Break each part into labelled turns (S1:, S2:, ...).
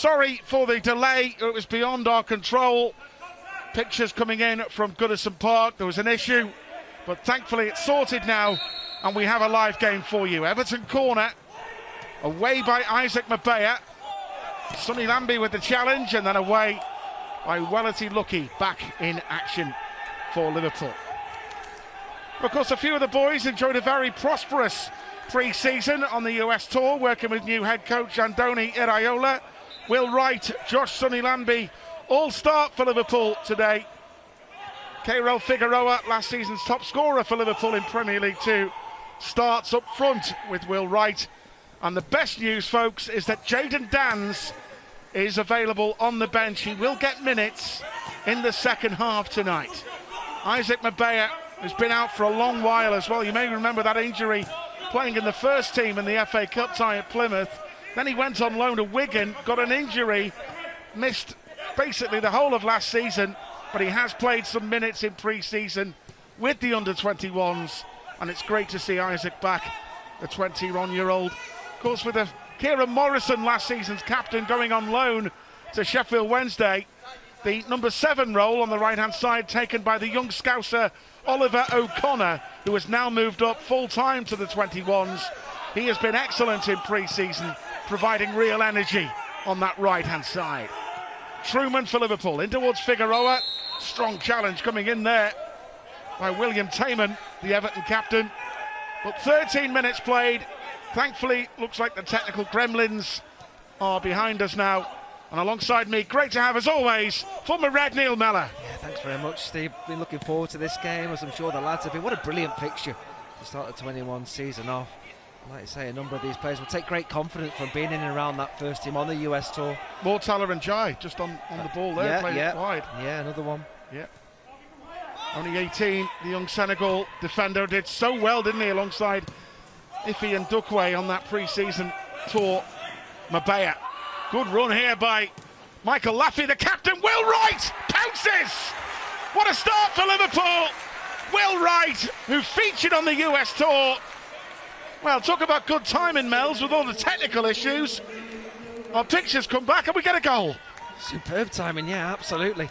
S1: Sorry for the delay, it was beyond our control. Pictures coming in from Goodison Park, there was an issue, but thankfully it's sorted now and we have a live game for you. Everton corner, away by Isaac Mabea. Sonny Lambie with the challenge, and then away by Welity Lucky, back in action for Liverpool. Of course, a few of the boys enjoyed a very prosperous pre-season on the US tour, working with new head coach Andoni Iraola. Will Wright, Josh Sonny Lambie, all start for Liverpool today. Keirel Figueroa, last season's top scorer for Liverpool in Premier League 2, starts up front with Will Wright. And the best news, folks, is that Jayden Danns is available on the bench. He will get minutes in the second half tonight. Isaac Mabea has been out for a long while as well. You may remember that injury playing in the first team in the FA Cup tie at Plymouth. Then he went on loan to Wigan, got an injury, missed basically the whole of last season, but he has played some minutes in pre-season with the under-21s, and it's great to see Isaac back, the 21-year-old. Of course, with Kieran Morrison, last season's captain, going on loan to Sheffield Wednesday, the number 7 role on the right-hand side taken by the young Scouser Oliver O'Connor, who has now moved up full-time to the 21s. He has been excellent in pre-season, providing real energy on that right-hand side. Truman for Liverpool, in towards Figueroa. Strong challenge coming in there by William Tayman, the Everton captain. But 13 minutes played. Thankfully, looks like the technical gremlins are behind us now. And alongside me, great to have, as always, former Red Neil Mellor.
S2: Yeah, thanks very much, Steve. Been looking forward to this game, as I'm sure the lads have been. What a brilliant fixture to start the 21 season off. Like I say, a number of these players will take great confidence from being in and around that first team on the US tour. Mortala
S1: and Jai just on the ball there, playing it wide.
S2: Yeah, another one.
S1: Yeah. Only 18, the young Senegal defender did so well, didn't he, alongside Ife and Dukwe on that pre-season tour. Mabea, good run here by Michael Laffey, the captain. Will Wright pounces! What a start for Liverpool! Will Wright, who featured on the US tour. Well, talk about good timing, Mel's, with all the technical issues. Our pictures come back and we get a goal.
S2: Superb timing, yeah, absolutely.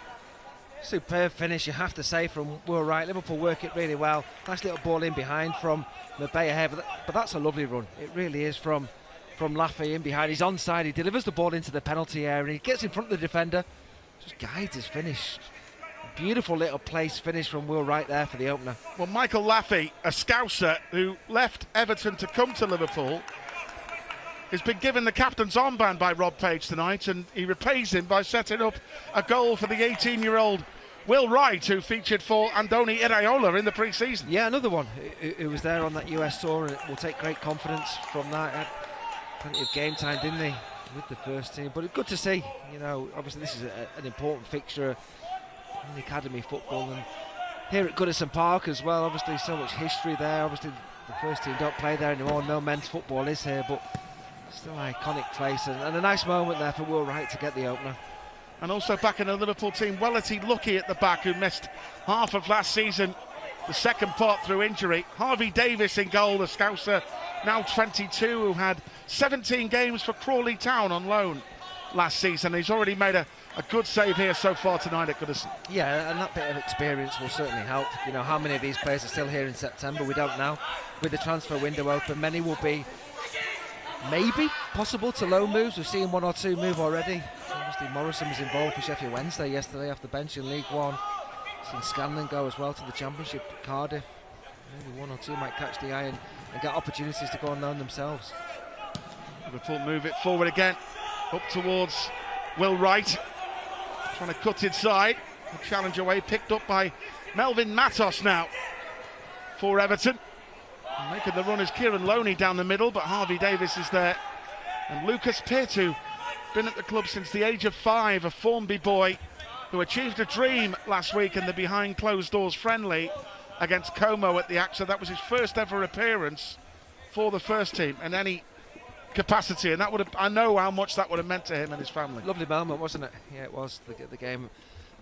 S2: Superb finish, you have to say, from Will Wright. Liverpool work it really well. Nice little ball in behind from Mabea here, but that's a lovely run. It really is from Laffey in behind. He's onside, he delivers the ball into the penalty area, he gets in front of the defender, just guides his finish. Beautiful little place finish from Will Wright there for the opener.
S1: Well, Michael Laffey, a Scouser who left Everton to come to Liverpool, has been given the captain's armband by Rob Page tonight, and he repays him by setting up a goal for the 18-year-old Will Wright, who featured for Andoni Iraola in the pre-season.
S2: Yeah, another one who was there on that US tour, and will take great confidence from that. Had plenty of game time, didn't he, with the first team? But it's good to see, you know, obviously this is an important fixture in the academy football, and here at Goodison Park as well, obviously so much history there. Obviously the first team don't play there anymore, no men's football is here, but still an iconic place, and a nice moment there for Will Wright to get the opener.
S1: And also back in the Liverpool team, Welity Lucky at the back, who missed half of last season, the second part through injury. Harvey Davies in goal, the Scouser, now 22, who had 17 games for Crawley Town on loan last season. He's already made a good save here so far tonight at Goodison.
S2: Yeah, and that bit of experience will certainly help. You know, how many of these players are still here in September, we don't know. With the transfer window open, many will be maybe possible to loan moves. We've seen 1 or 2 move already. Obviously Morrison was involved for Sheffield Wednesday yesterday off the bench in League One. Seen Scanlon go as well to the Championship, Cardiff. Maybe 1 or 2 might catch the eye and get opportunities to go on loan themselves.
S1: Liverpool move it forward again, up towards Will Wright, trying to cut inside. The challenge away, picked up by Melvin Matos now for Everton. Making the run is Kieran Loney down the middle, but Harvey Davies is there. And Lucas Pitt, who been at the club since the age of 5, a Formby boy who achieved a dream last week in the behind closed doors friendly against Como at the AXA. That was his first ever appearance for the first team in any capacity, and that would have, I know how much that would have meant to him and his family.
S2: Lovely moment, wasn't it? Yeah, it was, the game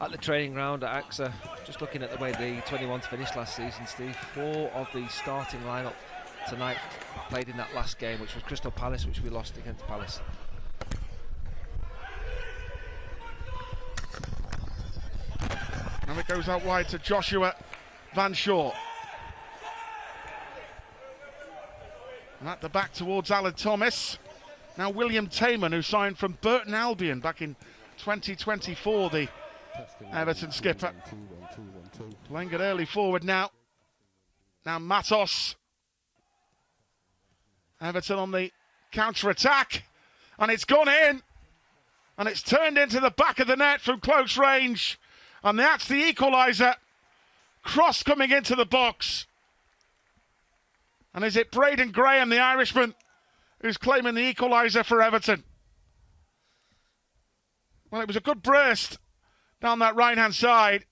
S2: at the training ground at AXA. Just looking at the way the 21s finished last season, Steve, 4 of the starting lineup tonight played in that last game, which was Crystal Palace, which we lost against Palace.
S1: Now it goes out wide to Joshua Van Shaw. And at the back towards Alan Thomas. Now William Taman, who signed from Burton Albion back in 2024, the Everton skipper. Playing it early forward now. Now Matos. Everton on the counter-attack. And it's gone in. And it's turned into the back of the net from close range. And that's the equaliser. Cross coming into the box. And is it Braden Graham, the Irishman, who's claiming the equaliser for Everton? Well, it was a good burst down that right-hand side.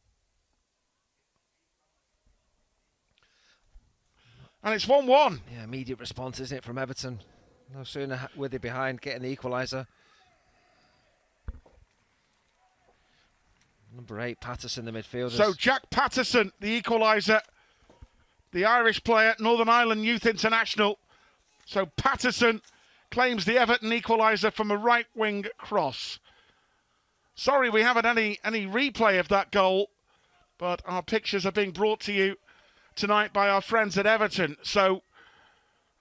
S1: And it's 1-1.
S2: Yeah, immediate response, isn't it, from Everton? No sooner were they behind getting the equaliser. Number 8, Patterson, the midfielder.
S1: So Jack Patterson, the equaliser, the Irish player, Northern Ireland Youth International. So Patterson claims the Everton equaliser from a right-wing cross. Sorry we haven't any replay of that goal, but our pictures are being brought to you tonight by our friends at Everton. So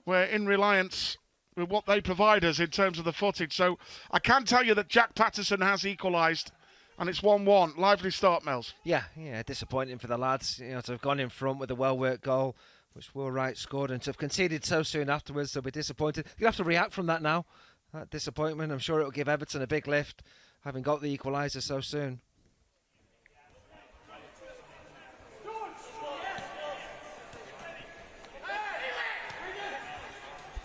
S1: we're in reliance with what they provide us in terms of the footage. So I can tell you that Jack Patterson has equalised, and it's 1-1. Lively start, Mels.
S2: Yeah, disappointing for the lads, to have gone in front with a well-worked goal, which Will Wright scored, and to have conceded so soon afterwards. They'll be disappointed. You'll have to react from that now, that disappointment. I'm sure it'll give Everton a big lift, having got the equaliser so soon.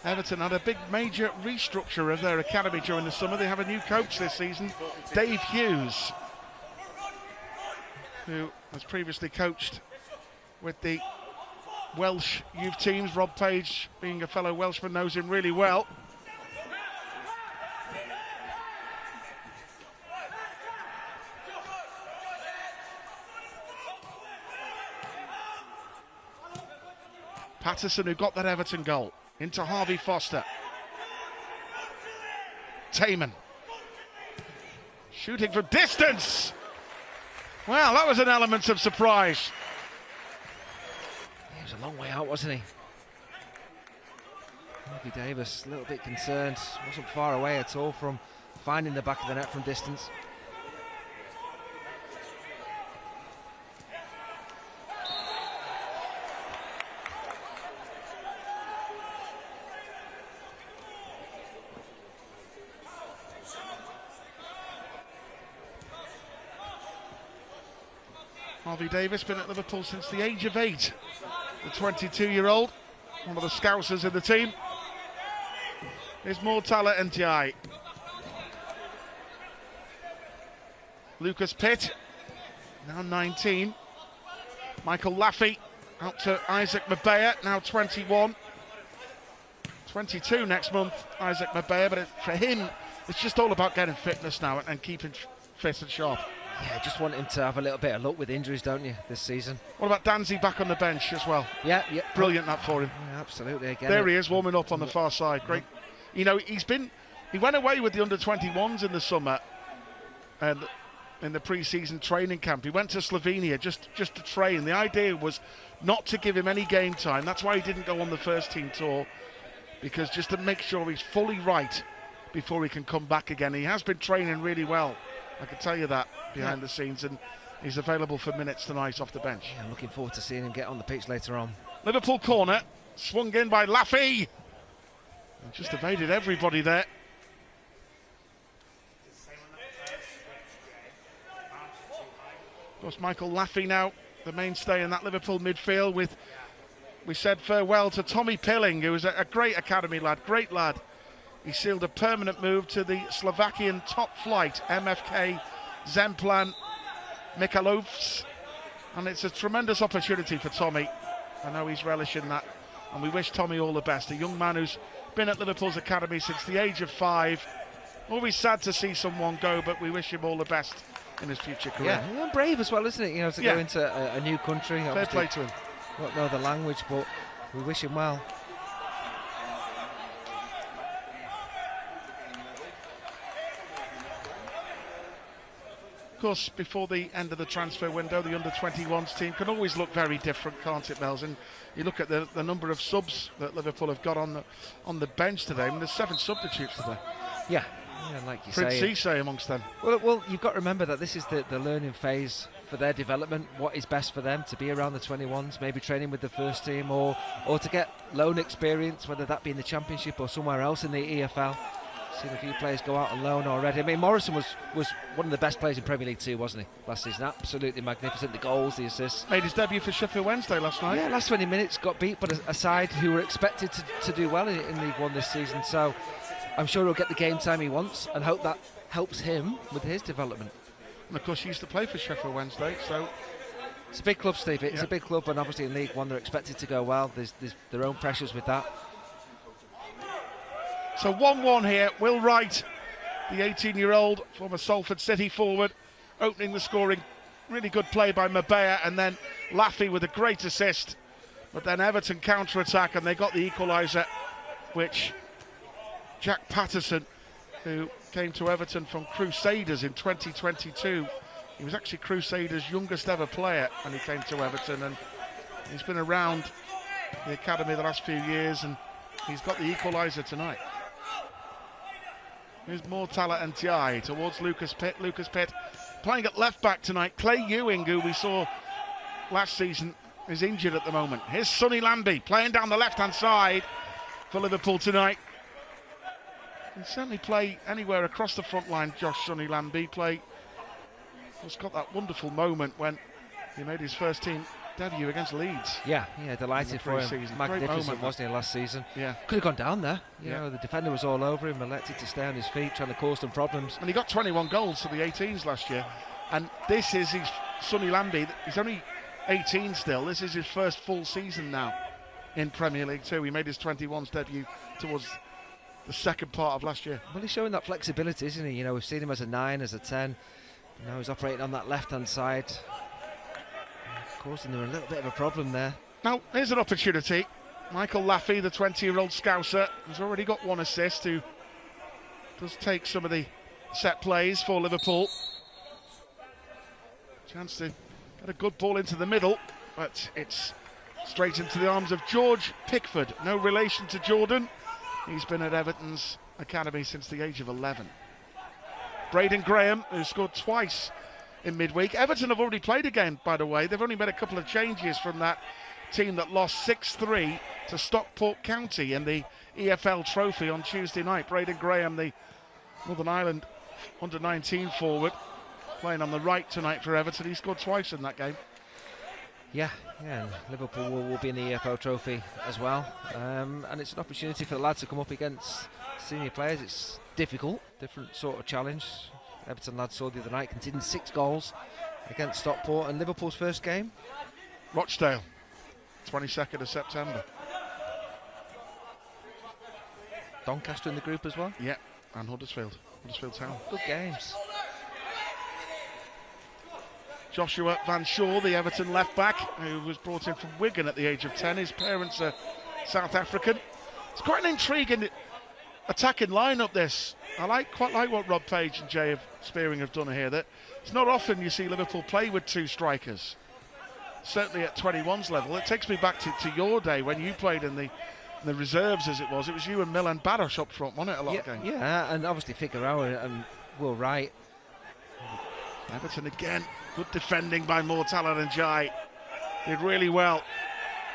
S1: Everton had a big major restructure of their academy during the summer. They have a new coach this season, Dave Hughes, who has previously coached with the Welsh youth teams. Rob Page, being a fellow Welshman, knows him really well. Patterson, who got that Everton goal, into Harvey Foster. Taman. Shooting from distance. Well, that was an element of surprise.
S2: He was a long way out, wasn't he? Harvey Davies, a little bit concerned. Wasn't far away at all from finding the back of the net from distance.
S1: Harvey Davies, been at Liverpool since the age of 8. The 22-year-old, one of the scousers in the team. Is more talent NTI. Lucas Pitt, now 19. Michael Laffey, out to Isaac Mabea, now 21. 22 next month, Isaac Mabea, but for him, it's just all about getting fitness now and keeping fit and sharp.
S2: Yeah, just want him to have a little bit of luck with injuries, don't you, this season?
S1: What about Danzy back on the bench as well?
S2: Yeah.
S1: Brilliant that for him.
S2: Yeah, absolutely. Again,
S1: there he is, warming up on the far side. Great. He went away with the under-21s in the summer and in the pre-season training camp. He went to Slovenia just to train. The idea was not to give him any game time. That's why he didn't go on the first team tour, because just to make sure he's fully right before he can come back again. He has been training really well, I can tell you that, behind the scenes, and he's available for minutes tonight off the bench.
S2: Yeah, I'm looking forward to seeing him get on the pitch later on.
S1: Liverpool corner, swung in by Laffey. Just evaded everybody there. Of course, Michael Laffey now, the mainstay in that Liverpool midfield. We said farewell to Tommy Pilling, who was a great academy lad, great lad. He sealed a permanent move to the Slovakian top flight, MFK Zemplan Michalovs. And it's a tremendous opportunity for Tommy. I know he's relishing that. And we wish Tommy all the best. A young man who's been at Liverpool's academy since the age of 5. Always sad to see someone go, but we wish him all the best in his future career.
S2: Yeah, and brave as well, isn't it? To go into a new country.
S1: Fair play to him.
S2: Don't know the language, but we wish him well.
S1: Of course, before the end of the transfer window, the under-21s team can always look very different, can't it, Bells? And you look at the number of subs that Liverpool have got on the bench today. I mean, there's 7 substitutes today.
S2: Yeah, like you
S1: Prince
S2: say.
S1: Cisse amongst them.
S2: Well, you've got to remember that this is the learning phase for their development. What is best for them to be around the 21s, maybe training with the first team, or to get loan experience, whether that be in the Championship or somewhere else in the EFL. Seen a few players go out on loan already. I mean, Morrison was one of the best players in Premier League 2, wasn't he, last season? Absolutely magnificent. The goals, the assists.
S1: Made his debut for Sheffield Wednesday last night.
S2: Yeah, last 20 minutes got beat, but a side who were expected to do well in League 1 this season. So I'm sure he'll get the game time he wants, and hope that helps him with his development.
S1: And of course, he used to play for Sheffield Wednesday, so
S2: it's a big club, Steve. It's a big club, and obviously in League 1 they're expected to go well. There's their own pressures with that.
S1: So 1-1 here. Will Wright, the 18-year-old former Salford City forward, opening the scoring. Really good play by Mabea, and then Laffey with a great assist. But then Everton counter-attack, and they got the equaliser, which Jack Patterson, who came to Everton from Crusaders in 2022, he was actually Crusaders' youngest ever player when he came to Everton, and he's been around the academy the last few years, and he's got the equaliser tonight. Here's more Tala and Tiai towards Lucas Pitt. Lucas Pitt playing at left back tonight. Clay Ewing, who we saw last season, is injured at the moment. Here's Sonny Lambie playing down the left-hand side for Liverpool tonight. Can certainly play anywhere across the front line, Josh Sonny Lambie. He's got that wonderful moment when he made his first team debut against Leeds.
S2: Yeah, delighted for him.
S1: Season.
S2: Magnificent,
S1: Moment,
S2: wasn't he, last season?
S1: Yeah.
S2: Could have gone down there. You know, the defender was all over him, elected to stay on his feet, trying to cause them problems.
S1: And he got 21 goals for the 18s last year. And this is his Sonny Lambie. He's only 18 still. This is his first full season now in Premier League 2. He made his 21s debut towards the second part of last year.
S2: Well, he's showing that flexibility, isn't he? You know, we've seen him as a 9, as a 10. Now he's operating on that left-hand side, causing them a little bit of a problem there.
S1: Now, here's an opportunity. Michael Laffey, the 20-year-old Scouser, has already got 1 assist, who does take some of the set plays for Liverpool. Chance to get a good ball into the middle, but it's straight into the arms of George Pickford. No relation to Jordan. He's been at Everton's academy since the age of 11. Braden Graham, who scored twice in midweek. Everton have already played a game, by the way. They've only made a couple of changes from that team that lost 6-3 to Stockport County in the EFL Trophy on Tuesday night. Braden Graham, the Northern Ireland under-19 forward, playing on the right tonight for Everton. He scored twice in that game.
S2: Yeah, and Liverpool will be in the EFL Trophy as well. And it's an opportunity for the lads to come up against senior players. It's difficult, different sort of challenge. Everton lads saw the other night, conceding 6 goals against Stockport, and Liverpool's first game?
S1: Rochdale, 22nd of September.
S2: Doncaster in the group as well?
S1: Yeah, and Huddersfield Town.
S2: Good games.
S1: Joshua Van Shaw, the Everton left back, who was brought in from Wigan at the age of 10. His parents are South African. It's quite an intriguing attacking lineup, this. I quite like what Rob Page and Jay Spearing have done here. That it's not often you see Liverpool play with 2 strikers. Certainly at 21's level. It takes me back to your day when you played in the reserves, as it was. It was you and Milan Baros up front, wasn't it, a lot of games?
S2: Yeah, and obviously Figueroa and Will Wright.
S1: Everton again. Good defending by Mortala and Jai. Did really well.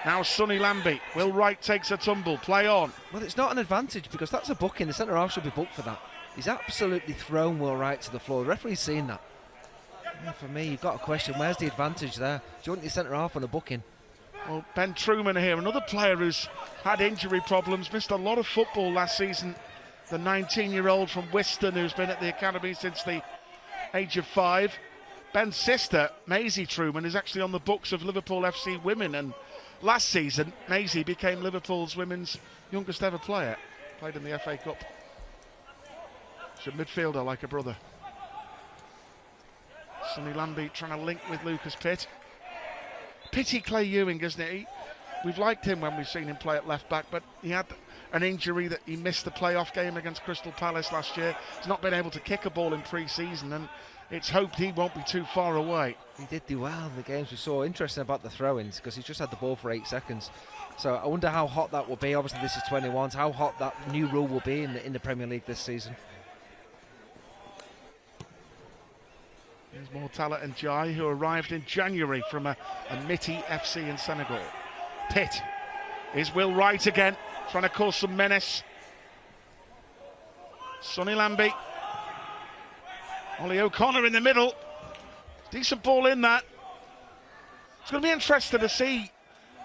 S1: Now Sonny Lambie. Will Wright takes a tumble. Play on.
S2: Well, it's not an advantage because that's a booking. The centre half should be booked for that. He's absolutely thrown Will Wright to the floor. The referee's seen that. And for me, you've got a question. Where's the advantage there? Do you want your centre half on a booking?
S1: Well, Ben Truman here, another player who's had injury problems, missed a lot of football last season. The 19-year-old from Wiston, who's been at the academy since the age of 5. Ben's sister, Maisie Truman, is actually on the books of Liverpool FC Women, and last season Maisie became Liverpool's women's youngest ever player. Played in the FA Cup. She's a midfielder like a brother. Sonny Lambie trying to link with Lucas Pitt. Pity Clay Ewing, isn't it? We've liked him when we've seen him play at left back, but he had an injury that he missed the playoff game against Crystal Palace last year. He's not been able to kick a ball in pre-season, and it's hoped he won't be too far away.
S2: He did do well in the games we saw. Interesting about the throw-ins, because he just had the ball for 8 seconds. So I wonder how hot that will be. Obviously this is 21s, how hot that new rule will be in the Premier League this season.
S1: There's Mortala and Jai, who arrived in January from a Miti FC in Senegal. Pitt is Will Wright again, trying to cause some menace. Sonny Lambie. Ollie O'Connor in the middle. Decent ball in that. It's going to be interesting to see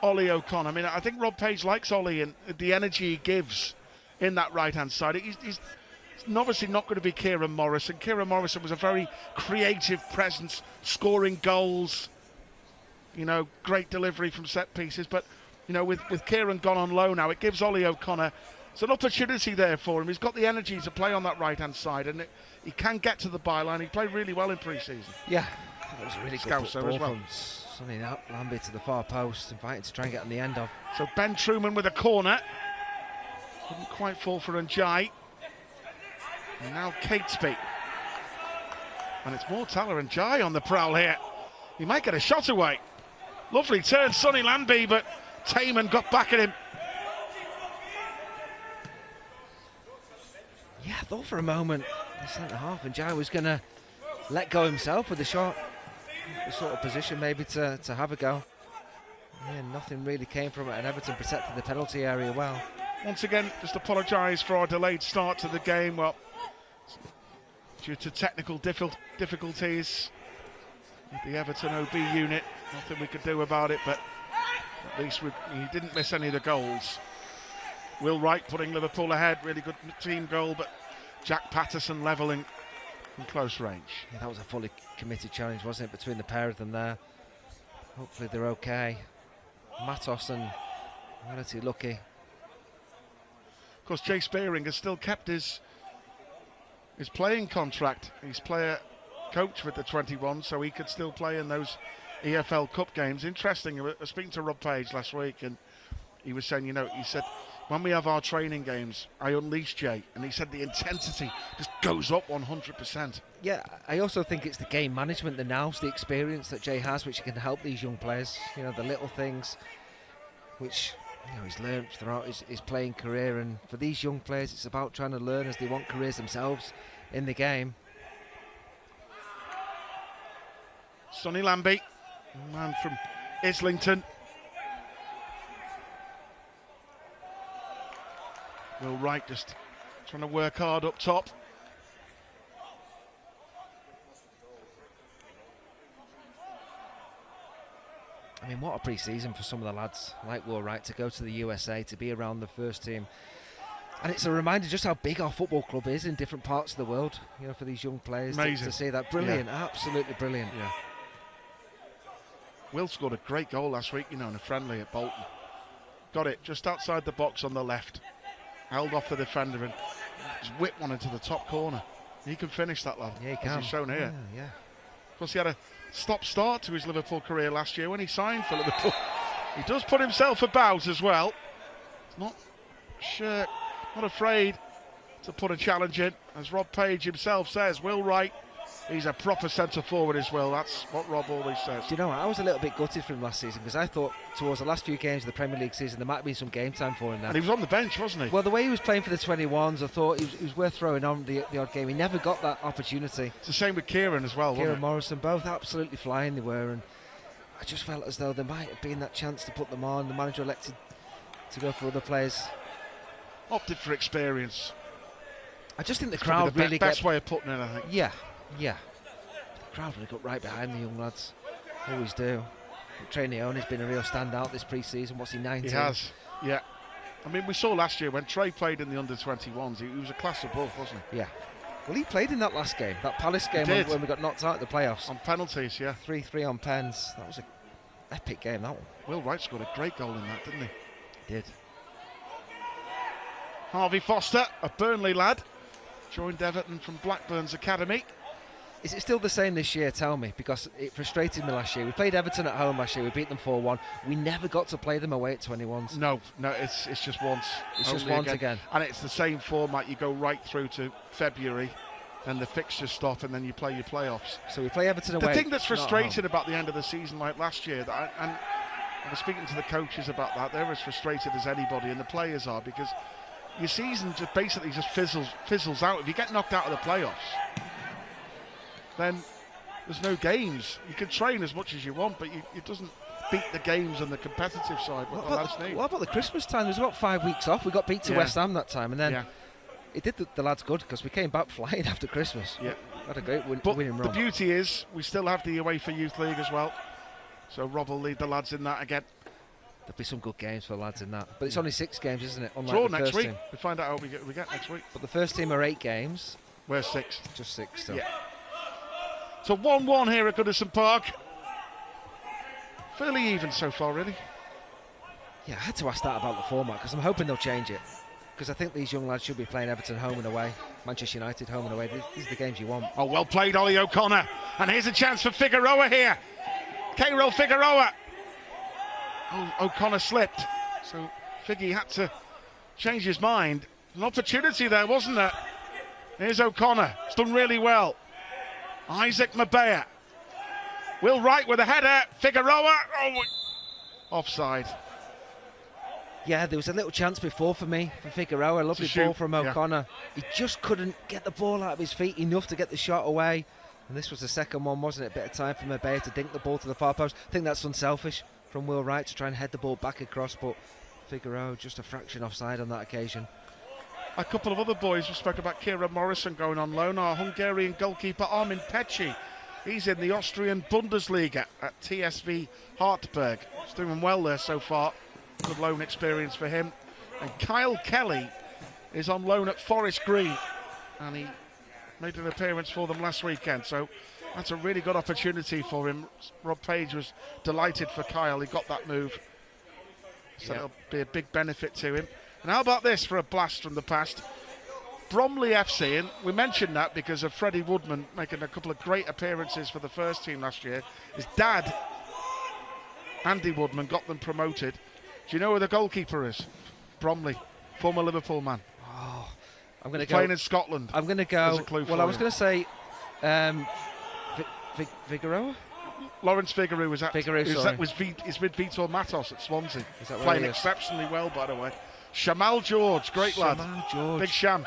S1: Ollie O'Connor. I mean, I think Rob Page likes Ollie and the energy he gives in that right-hand side. He's obviously not going to be Kieran Morrison. Kieran Morrison was a very creative presence, scoring goals, you know, great delivery from set pieces. But, you know, with Kieran gone on loan now, it gives Ollie O'Connor, it's an opportunity there for him. He's got the energy to play on that right-hand side, and he can get to the byline. He played really well in pre-season.
S2: Yeah, I think it was a really good
S1: Scouser
S2: ball
S1: as well.
S2: from Sonny Lambie to the far post, inviting to try and get on the end of.
S1: So Ben Truman with a corner. Couldn't quite fall for Njai. And now Catesby. And it's Mortala and Jai on the prowl here. He might get a shot away. Lovely turn, Sonny Lambie, but Taman got back at him.
S2: Yeah, I thought for a moment the centre half and Jai was going to let go himself with the shot. The sort of position maybe to have a go. Yeah, nothing really came from it, and Everton protected the penalty area well.
S1: Once again, just apologise for our delayed start to the game. Well, due to technical difficulties with the Everton OB unit, nothing we could do about it, but at least he didn't miss any of the goals. Will Wright putting Liverpool ahead, really good team goal, but Jack Patterson levelling from close range.
S2: Yeah, that was a fully committed challenge, wasn't it, between the pair of them there. Hopefully they're okay. Matos and Reality lucky.
S1: Of course, Jay Spearing has still kept his playing contract. He's player coach with the 21, so he could still play in those EFL Cup games. Interesting, I was speaking to Rob Page last week, and he was saying, you know, he said, when we have our training games, I unleash Jay, and he said the intensity just goes up 100%.
S2: Yeah, I also think it's the game management, the nous, the experience that Jay has, which can help these young players. You know, the little things which, you know, he's learned throughout his playing career, and for these young players, it's about trying to learn as they want careers themselves in the game.
S1: Sonny Lambie, man from Islington. Will Wright just trying to work hard up top.
S2: I mean, what a pre-season for some of the lads like Will Wright to go to the USA, to be around the first team. And it's a reminder just how big our football club is in different parts of the world, you know, for these young players to see that. Brilliant, yeah. Absolutely brilliant.
S1: Yeah. Will scored a great goal last week, you know, in a friendly at Bolton. Got it just outside the box on the left. Held off the defender and just whipped one into the top corner. He can finish that, lad.
S2: Yeah, he can.
S1: As he's shown here.
S2: Yeah.
S1: Of course, he had a stop-start to his Liverpool career last year when he signed for Liverpool. He does put himself about as well. He's not sure, not afraid to put a challenge in. As Rob Page himself says, Will Wright, he's a proper centre-forward as well. That's what Rob always says.
S2: Do you know what? I was a little bit gutted for him last season, because I thought towards the last few games of the Premier League season there might have been some game time for him now.
S1: And he was on the bench, wasn't he?
S2: Well, the way he was playing for the 21s, I thought he was worth throwing on the odd game. He never got that opportunity.
S1: It's the same with Kieran as well,
S2: Kieran
S1: wasn't it?
S2: Morrison, both absolutely flying they were, and I just felt as though there might have been that chance to put them on. The manager elected to go for other players.
S1: Opted for experience.
S2: I just think the
S1: It's
S2: crowd
S1: probably the
S2: really
S1: best way of putting it, I think.
S2: Yeah. The crowd really got right behind the young lads. Always do. Trey Neone's been a real standout this pre-season. What's he, 19?
S1: He has, yeah. I mean, we saw last year when Trey played in the under-21s, he was a class above, wasn't he?
S2: Yeah. Well, he played in that last game, that Palace game when we got knocked out at the playoffs.
S1: On penalties, yeah.
S2: 3-3 on pens. That was an epic game, that one.
S1: Will Wright scored a great goal in that, didn't he?
S2: He did.
S1: Harvey Foster, a Burnley lad, joined Everton from Blackburn's academy.
S2: Is it still the same this year? Tell me, because it frustrated me last year. We played Everton at home last year. We beat them 4-1. We never got to play them away at 21s.
S1: No, it's just once.
S2: It's just once again.
S1: And it's the same format. You go right through to February, and the fixtures stop, and then you play your playoffs.
S2: So we play Everton away.
S1: The thing that's frustrating about the end of the season, like last year, and I was speaking to the coaches about that, they're as frustrated as anybody, and the players are, because your season just basically just fizzles out. If you get knocked out of the playoffs, then there's no games. You can train as much as you want, but it doesn't beat the games and the competitive side. What
S2: about the Christmas time? There was about 5 weeks off. We got beat to West Ham that time, and then it did the lads good, because we came back flying after Christmas.
S1: Yeah,
S2: had a great winning run.
S1: The beauty is we still have the UEFA Youth League as well, so Rob will lead the lads in that again.
S2: There'll be some good games for the lads in that, but it's only 6 games, isn't it? Unlike
S1: Draw
S2: the
S1: next
S2: first
S1: week.
S2: team.
S1: We find out how we get next week.
S2: But the first team are 8 games.
S1: We're 6.
S2: Just 6 still.
S1: Yeah. So 1-1 here at Goodison Park. Fairly even so far, really.
S2: Yeah, I had to ask that about the format, because I'm hoping they'll change it. Because I think these young lads should be playing Everton home and away, Manchester United home and away. These are the games you want.
S1: Oh, well played, Ollie O'Connor. And here's a chance for Figueroa here. Cairo Figueroa. Oh, O'Connor slipped. So Figgy had to change his mind. An opportunity there, wasn't there? Here's O'Connor. It's done really well. Isaac Mabea. Will Wright with a header. Figueroa. Oh, offside.
S2: Yeah, there was a little chance before for me, for Figueroa. A lovely ball from O'Connor. He just couldn't get the ball out of his feet enough to get the shot away. And this was the second one, wasn't it? A bit of time for Mabea to dink the ball to the far post. I think that's unselfish from Will Wright to try and head the ball back across, but Figueroa just a fraction offside on that occasion.
S1: A couple of other boys, we spoke about Kieran Morrison going on loan. Our Hungarian goalkeeper Armin Pecci, he's in the Austrian Bundesliga at TSV Hartberg. He's doing well there so far. Good loan experience for him. And Kyle Kelly is on loan at Forest Green, and he made an appearance for them last weekend, so that's a really good opportunity for him. Rob Page was delighted for Kyle. He got that move, so it'll be a big benefit to him. And how about this for a blast from the past? Bromley FC, and we mentioned that because of Freddie Woodman making a couple of great appearances for the first team last year. His dad, Andy Woodman, got them promoted. Do you know who the goalkeeper is? Bromley, former Liverpool man.
S2: Oh, I'm going to go.
S1: Playing in Scotland.
S2: I'm going to go. Well, I was going to say Figueroa.
S1: Lawrence Figueroa was at.
S2: Figueroa,
S1: he's with Vitor Matos at Swansea.
S2: Is that
S1: playing exceptionally well, by the way. Shamal George, great lad.
S2: George.
S1: Big Sham.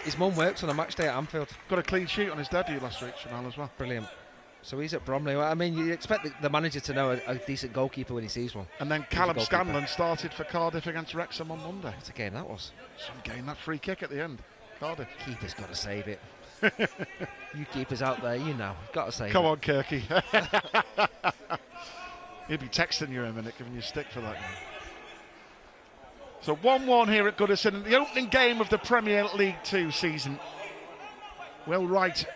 S2: His mum works on a match day at Anfield.
S1: Got a clean sheet on his debut last week, Shamal, as well.
S2: Brilliant. So he's at Bromley. I mean, you expect the manager to know a decent goalkeeper when he sees one.
S1: And then Callum Scanlon started for Cardiff against Wrexham on Monday.
S2: What a game that was.
S1: Some game, that free kick at the end. Cardiff.
S2: Keeper's got to save it. You keepers out there, you know, got to save it.
S1: Come on, Kirky. He'll be texting you in a minute, giving you a stick for that. So 1-1 here at Goodison, the opening game of the Premier League 2 season. Will Wright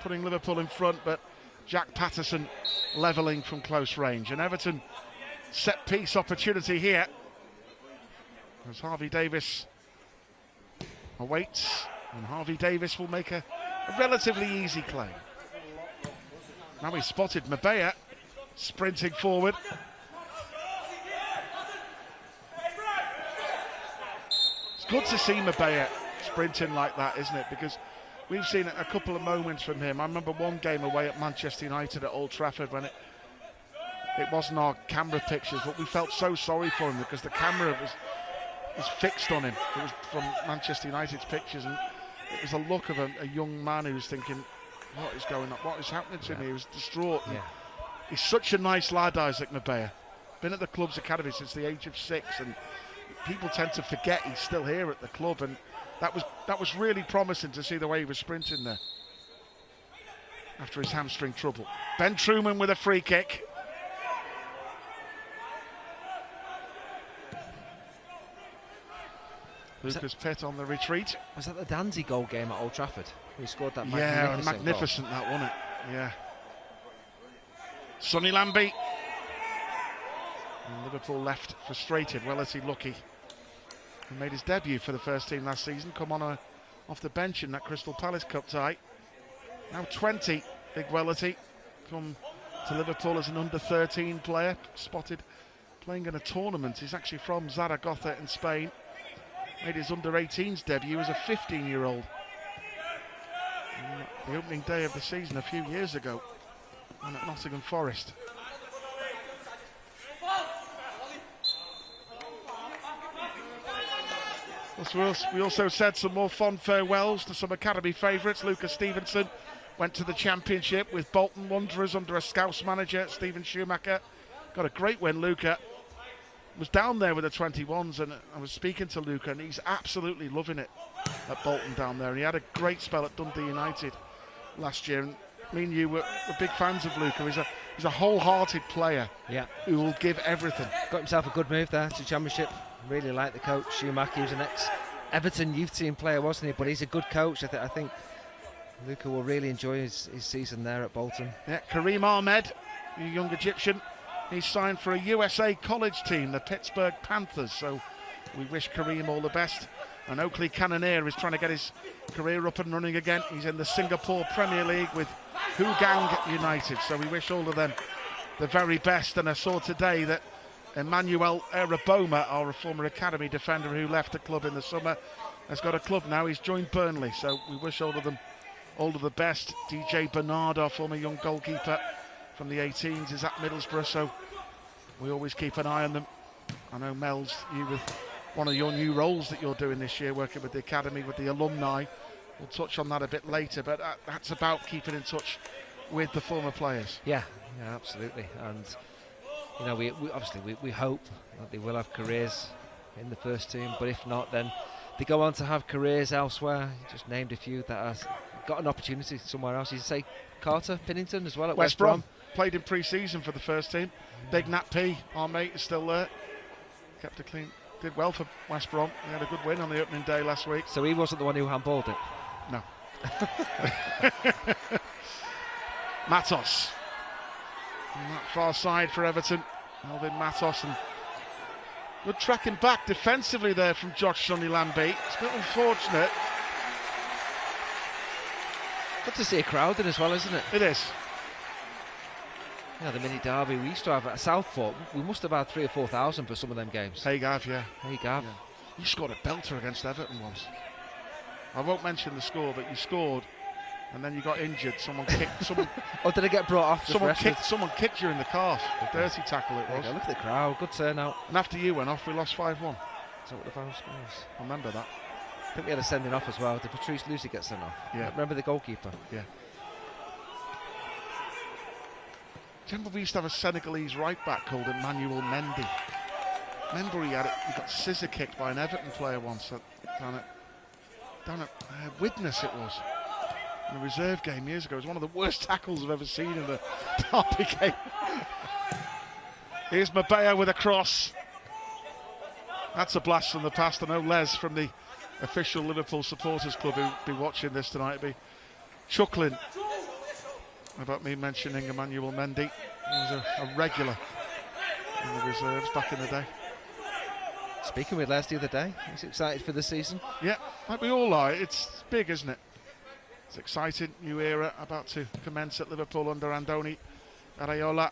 S1: putting Liverpool in front, but Jack Patterson levelling from close range. And Everton set piece opportunity here as Harvey Davies awaits, and Harvey Davies will make a relatively easy claim. Now he's spotted Mabea sprinting forward. It's good to see Mabea sprinting like that, isn't it? Because we've seen a couple of moments from him. I remember one game away at Manchester United at Old Trafford when it wasn't our camera pictures, but we felt so sorry for him because the camera was fixed on him. It was from Manchester United's pictures, and it was the look of a young man who was thinking, what is going on? What is happening to me? He was distraught.
S2: Yeah.
S1: He's such a nice lad, Isaac Mabea. Been at the club's academy since the age of 6, and people tend to forget he's still here at the club, and that was really promising to see the way he was sprinting there after his hamstring trouble. Ben Truman with a free kick. Lucas Pitt on the retreat.
S2: Was that the Danzy goal game at Old Trafford? He scored that
S1: magnificent
S2: goal.
S1: That, wasn't it? Yeah. Sonny Lambie. And Liverpool left frustrated. Well, is he lucky? He made his debut for the first team last season. Come on a off the bench in that Crystal Palace Cup tie. Now 20, Big Wellerty, come to Liverpool as an under-13 player, spotted playing in a tournament. He's actually from Zaragoza in Spain. Made his under-18s debut as a 15-year-old. The opening day of the season a few years ago, and at Nottingham Forest. We also said some more fond farewells to some academy favourites. Lucas Stevenson went to the Championship with Bolton Wanderers under a Scouse manager, Stephen Schumacher. Got a great win, Luca. Was down there with the 21s, and I was speaking to Luca, and he's absolutely loving it at Bolton down there. And he had a great spell at Dundee United last year. And me and you were big fans of Luca. He's a wholehearted player,
S2: yeah,
S1: who will give everything.
S2: Got himself a good move there to Championship. Really like the coach Schumacher. He was an ex-Everton youth team player, wasn't he? But he's a good coach. I think Luca will really enjoy his season there at Bolton. Yeah,
S1: Kareem Ahmed, the young Egyptian, he's signed for a USA college team, the Pittsburgh Panthers. So we wish Kareem all the best. And Oakley Cannoneer is trying to get his career up and running again. He's in the Singapore Premier League with Hugang United. So we wish all of them the very best. And I saw today that Emmanuel Eraboma, our former academy defender who left the club in the summer, has got a club now. He's joined Burnley, so we wish all of them all of the best. DJ Bernard, our former young goalkeeper from the 18s, is at Middlesbrough, so we always keep an eye on them. I know, Mel's, you with one of your new roles that you're doing this year, working with the academy, with the alumni. We'll touch on that a bit later, but that's about keeping in touch with the former players.
S2: Yeah, absolutely. And you know, we obviously hope that they will have careers in the first team, but if not, then they go on to have careers elsewhere. You just named a few that have got an opportunity somewhere else. You say Carter Pinnington as well at West Brom.
S1: Played in pre-season for the first team. Big Nat P, our mate, is still there. Kept it clean. Did well for West Brom. He had a good win on the opening day last week.
S2: So he wasn't the one who handballed it?
S1: No. Matos. On that far side for Everton, Melvin Matos, and good tracking back defensively there from Josh Sonny Lambie. It's a bit unfortunate.
S2: Good to see a crowd in as well, isn't it?
S1: It is.
S2: Yeah, the mini derby we used to have at Southport, we must have had 3,000 or 4,000 for some of them games.
S1: Hey Gav, yeah.
S2: Hey Gav.
S1: Yeah. You scored a belter against Everton once. I won't mention the score, but you scored and then you got injured. Someone kicked someone.
S2: Oh, did it get brought off?
S1: Someone kicked you in the calf. A dirty tackle it was.
S2: Look at the crowd, good turnout.
S1: And after you went off, we lost 5-1.
S2: Is that what the final score was?
S1: I remember that.
S2: I think we had a sending off as well. Did Patrice Lucy get sent off?
S1: Yeah.
S2: Remember the goalkeeper?
S1: Yeah. Do you remember we used to have a Senegalese right back called Emmanuel Mendy? Remember he got scissor kicked by an Everton player once down at Widnes it was. In a reserve game years ago. It was one of the worst tackles I've ever seen in a derby game. Here's Mabea with a cross. That's a blast from the past. I know Les from the official Liverpool Supporters Club who'll be watching this tonight will be chuckling about me mentioning Emmanuel Mendy. He was a regular in the reserves back in the day.
S2: Speaking with Les the other day, he's excited for the season.
S1: Yeah, like we all are. It's big, isn't it? It's exciting, new era about to commence at Liverpool under Andoni Areola.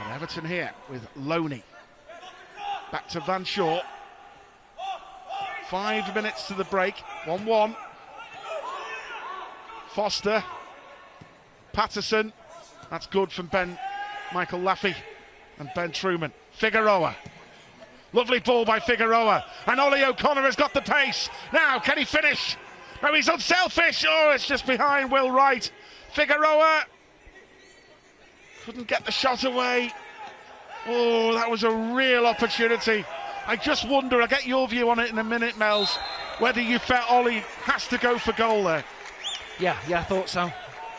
S1: And Everton here with Loney. Back to Van Shaw. 5 minutes to the break, 1-1. Foster, Patterson, that's good from Michael Laffey and Ben Truman. Figueroa, lovely ball by Figueroa, and Ollie O'Connor has got the pace. Now, can he finish? No, he's unselfish. Oh, it's just behind Will Wright. Figueroa couldn't get the shot away. Oh, that was a real opportunity. I just wonder, I'll get your view on it in a minute, Mels, whether you felt Ollie has to go for goal there.
S2: Yeah, I thought so.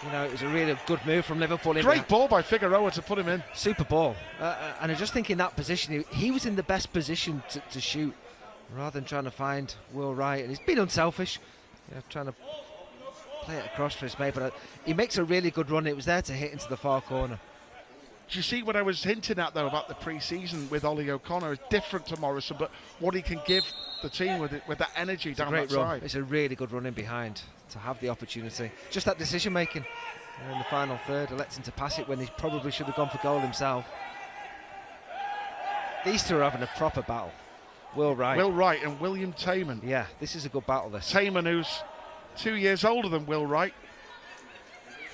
S2: You know, it was a really good move from Liverpool.
S1: Great ball by Figueroa to put him in.
S2: Super ball. And I just think in that position, he was in the best position to shoot, rather than trying to find Will Wright. And he's been unselfish, trying to play it across for his mate. But he makes a really good run. It was there to hit into the far corner.
S1: Do you see what I was hinting at, though, about the pre-season with Ollie O'Connor? Is different to Morrison, but what he can give the team with that energy down that side.
S2: It's a really good run in behind to have the opportunity. Just that decision-making in the final third, electing to pass it when he probably should have gone for goal himself. These two are having a proper battle. Will Wright
S1: and William Tayman.
S2: Yeah, this is a good battle, this.
S1: Tayman, who's 2 years older than Will Wright.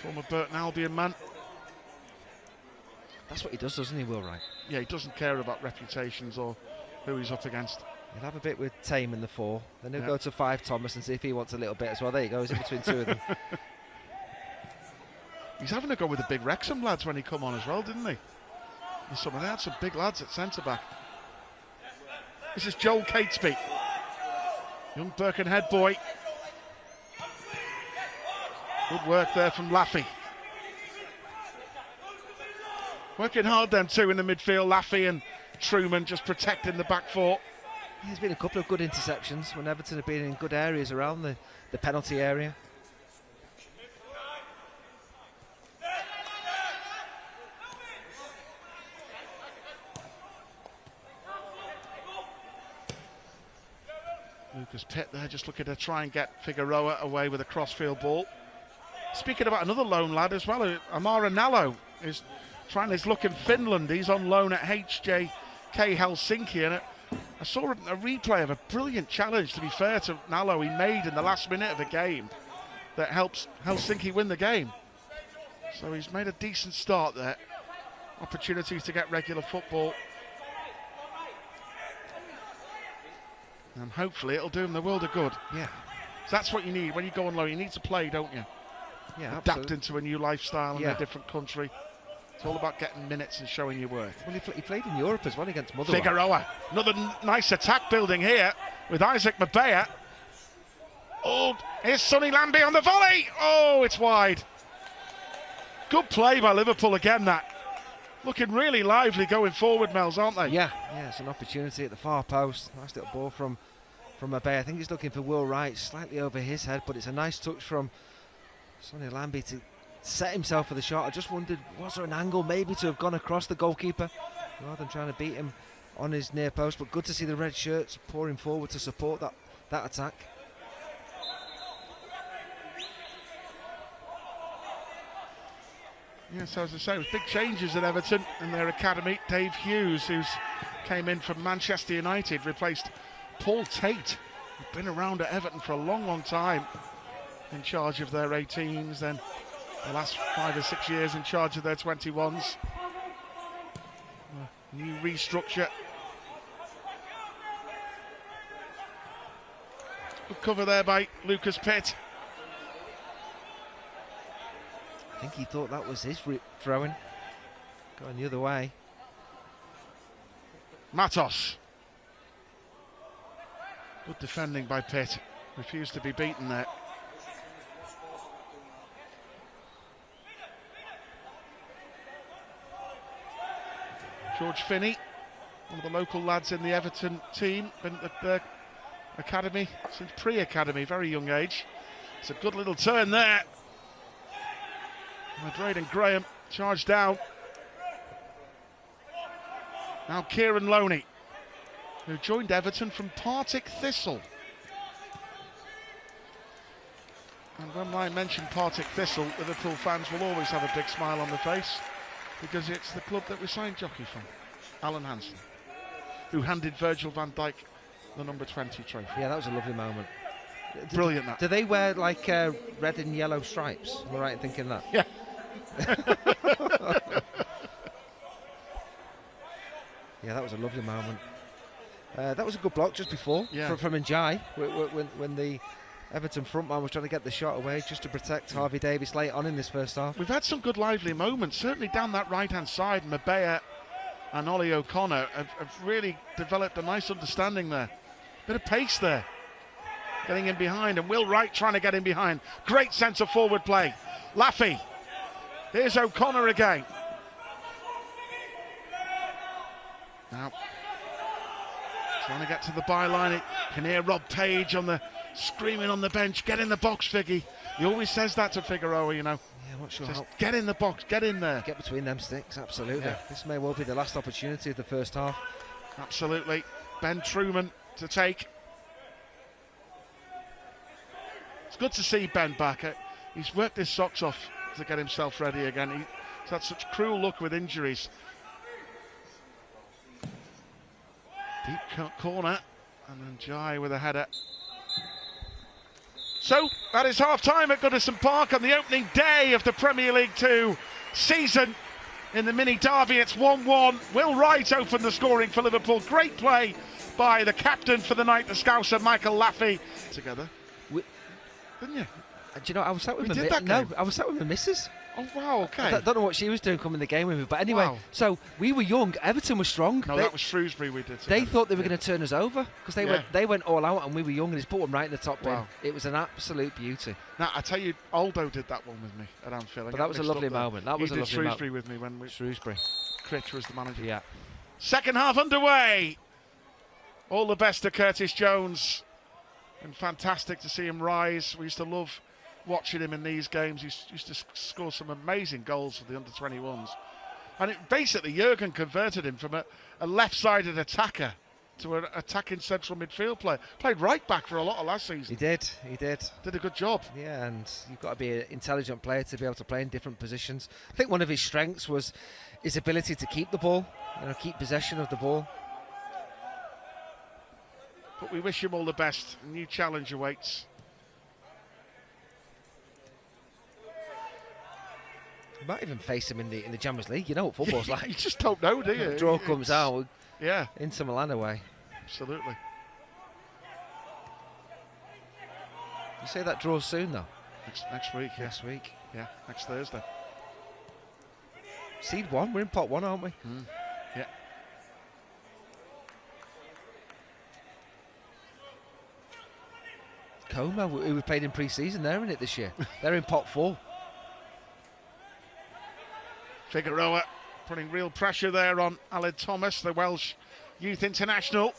S1: Former Burton Albion man.
S2: That's what he does, doesn't he, Will Wright?
S1: Yeah, he doesn't care about reputations or who he's up against.
S2: He'll have a bit with Tayman, the 4. Then he'll go to 5 Thomas and see if he wants a little bit as well. There you go, he's in between 2 of them.
S1: He's having a go with the big Wrexham lads when he come on as well, didn't he? They had some big lads at centre-back. This is Joel Catesby. Young Birkenhead boy. Good work there from Laffey. Working hard them two in the midfield, Laffey and Truman just protecting the back 4.
S2: There's been a couple of good interceptions when Everton have been in good areas around the penalty area.
S1: Lucas Pitt there just looking to try and get Figueroa away with a crossfield ball. Speaking about another lone lad as well, Amara Nallo is trying his luck in Finland. He's on loan at HJK Helsinki, and I saw a replay of a brilliant challenge, to be fair to Nallo, he made in the last minute of a game that helps Helsinki win the game. So he's made a decent start there. Opportunities to get regular football. And hopefully it'll do him the world of good.
S2: Yeah.
S1: So that's what you need. When you go on loan, you need to play, don't you?
S2: Yeah,
S1: adapt into a new lifestyle in a different country. It's all about getting minutes and showing your worth.
S2: Well, he played in Europe as well against Motherwell.
S1: Figueroa. Another nice attack building here with Isaac Mabea. Oh, here's Sonny Lambie on the volley. Oh, it's wide. Good play by Liverpool again, that. Looking really lively going forward, Mels, aren't they?
S2: Yeah, it's an opportunity at the far post. Nice little ball from Mabea. I think he's looking for Will Wright, slightly over his head, but it's a nice touch from Sonny Lambie to set himself for the shot. I just wondered, was there an angle maybe to have gone across the goalkeeper rather than trying to beat him on his near post? But good to see the red shirts pouring forward to support that attack.
S1: Yes, as I say, with big changes at Everton in their academy. Dave Hughes, who's came in from Manchester United, replaced Paul Tate, who'd been around at Everton for a long, long time, in charge of their 18s, then the last 5 or 6 years in charge of their 21s. New restructure. Good cover there by Lucas Pitt.
S2: I think he thought that was his throw-in. Going the other way.
S1: Matos. Good defending by Pitt. Refused to be beaten there. George Finney, one of the local lads in the Everton team, been at their academy since pre-academy, very young age. It's a good little turn there. Madrid and Graham charged down. Now Kieran Loney, who joined Everton from Partick Thistle. And when I mention Partick Thistle, Liverpool fans will always have a big smile on their face, because it's the club that we signed jockey from, Alan Hansen, who handed Virgil van Dijk the number 20 trophy.
S2: Yeah, that was a lovely moment.
S1: Brilliant that.
S2: Do they wear like red and yellow stripes? Am I right in thinking that?
S1: Yeah.
S2: Yeah, that was a lovely moment. That was a good block just before from Njai when the Everton frontman was trying to get the shot away just to protect Harvey Davies late on in this first half.
S1: We've had some good lively moments, certainly down that right-hand side. Mabea and Ollie O'Connor have really developed a nice understanding there. Bit of pace there. Getting in behind, and Will Wright trying to get in behind. Great centre forward play. Laffey. Here's O'Connor again. Now, trying to get to the byline. You can hear Rob Page on the screaming on the bench, get in the box, Figgy. He always says that to Figueroa, you know.
S2: Yeah, I'm not sure
S1: Just
S2: how.
S1: get in the box, get in there.
S2: Get between them sticks, absolutely.
S1: Yeah.
S2: This may well be the last opportunity of the first half.
S1: Absolutely. Ben Truman to take. It's good to see Ben back. He's worked his socks off to get himself ready again. He's had such cruel luck with injuries. Deep corner, and then Jai with a header. So that is half-time at Goodison Park on the opening day of the Premier League 2 season. In the mini derby, it's 1-1. Will Wright opened the scoring for Liverpool. Great play by the captain for the night, the Scouser, Michael Laffey. Together, didn't you?
S2: Do you know, I was sat with I was sat with my missus.
S1: Oh, wow, okay.
S2: I don't know what she was doing coming the game with me, but anyway,
S1: Wow.
S2: So we were young. Everton was strong.
S1: No, that was Shrewsbury we did.
S2: They thought they were going to turn us over because they went all out and we were young, and he's put them right in the top bin. It was an absolute beauty.
S1: Now, I tell you, Aldo did that one with me at Anfield.
S2: But that was a lovely moment. That was a lovely moment.
S1: Shrewsbury with me when
S2: Shrewsbury.
S1: Critch was the manager.
S2: Yeah.
S1: Second half underway. All the best to Curtis Jones. And fantastic to see him rise. We used to love watching him in these games. He used to score some amazing goals for the under-21s. And basically, Jurgen converted him from a left-sided attacker to an attacking central midfield player. Played right back for a lot of last season.
S2: He did.
S1: Did a good job.
S2: Yeah, and you've got to be an intelligent player to be able to play in different positions. I think one of his strengths was his ability to keep the ball, keep possession of the ball.
S1: But we wish him all the best. A new challenge awaits.
S2: You might even face him in the Champions League. You know what football's like.
S1: You just don't know, do you?
S2: The draw comes out.
S1: Yeah.
S2: Into Milan away.
S1: Absolutely.
S2: You say that draws soon, though?
S1: Next week, yeah.
S2: Next week.
S1: Yeah, next Thursday.
S2: Seed 1. We're in pot 1, aren't we?
S1: Yeah.
S2: Como, who we played in pre-season, they're in it this year. They're in pot 4.
S1: Figueroa putting real pressure there on Alan Thomas, the Welsh youth international.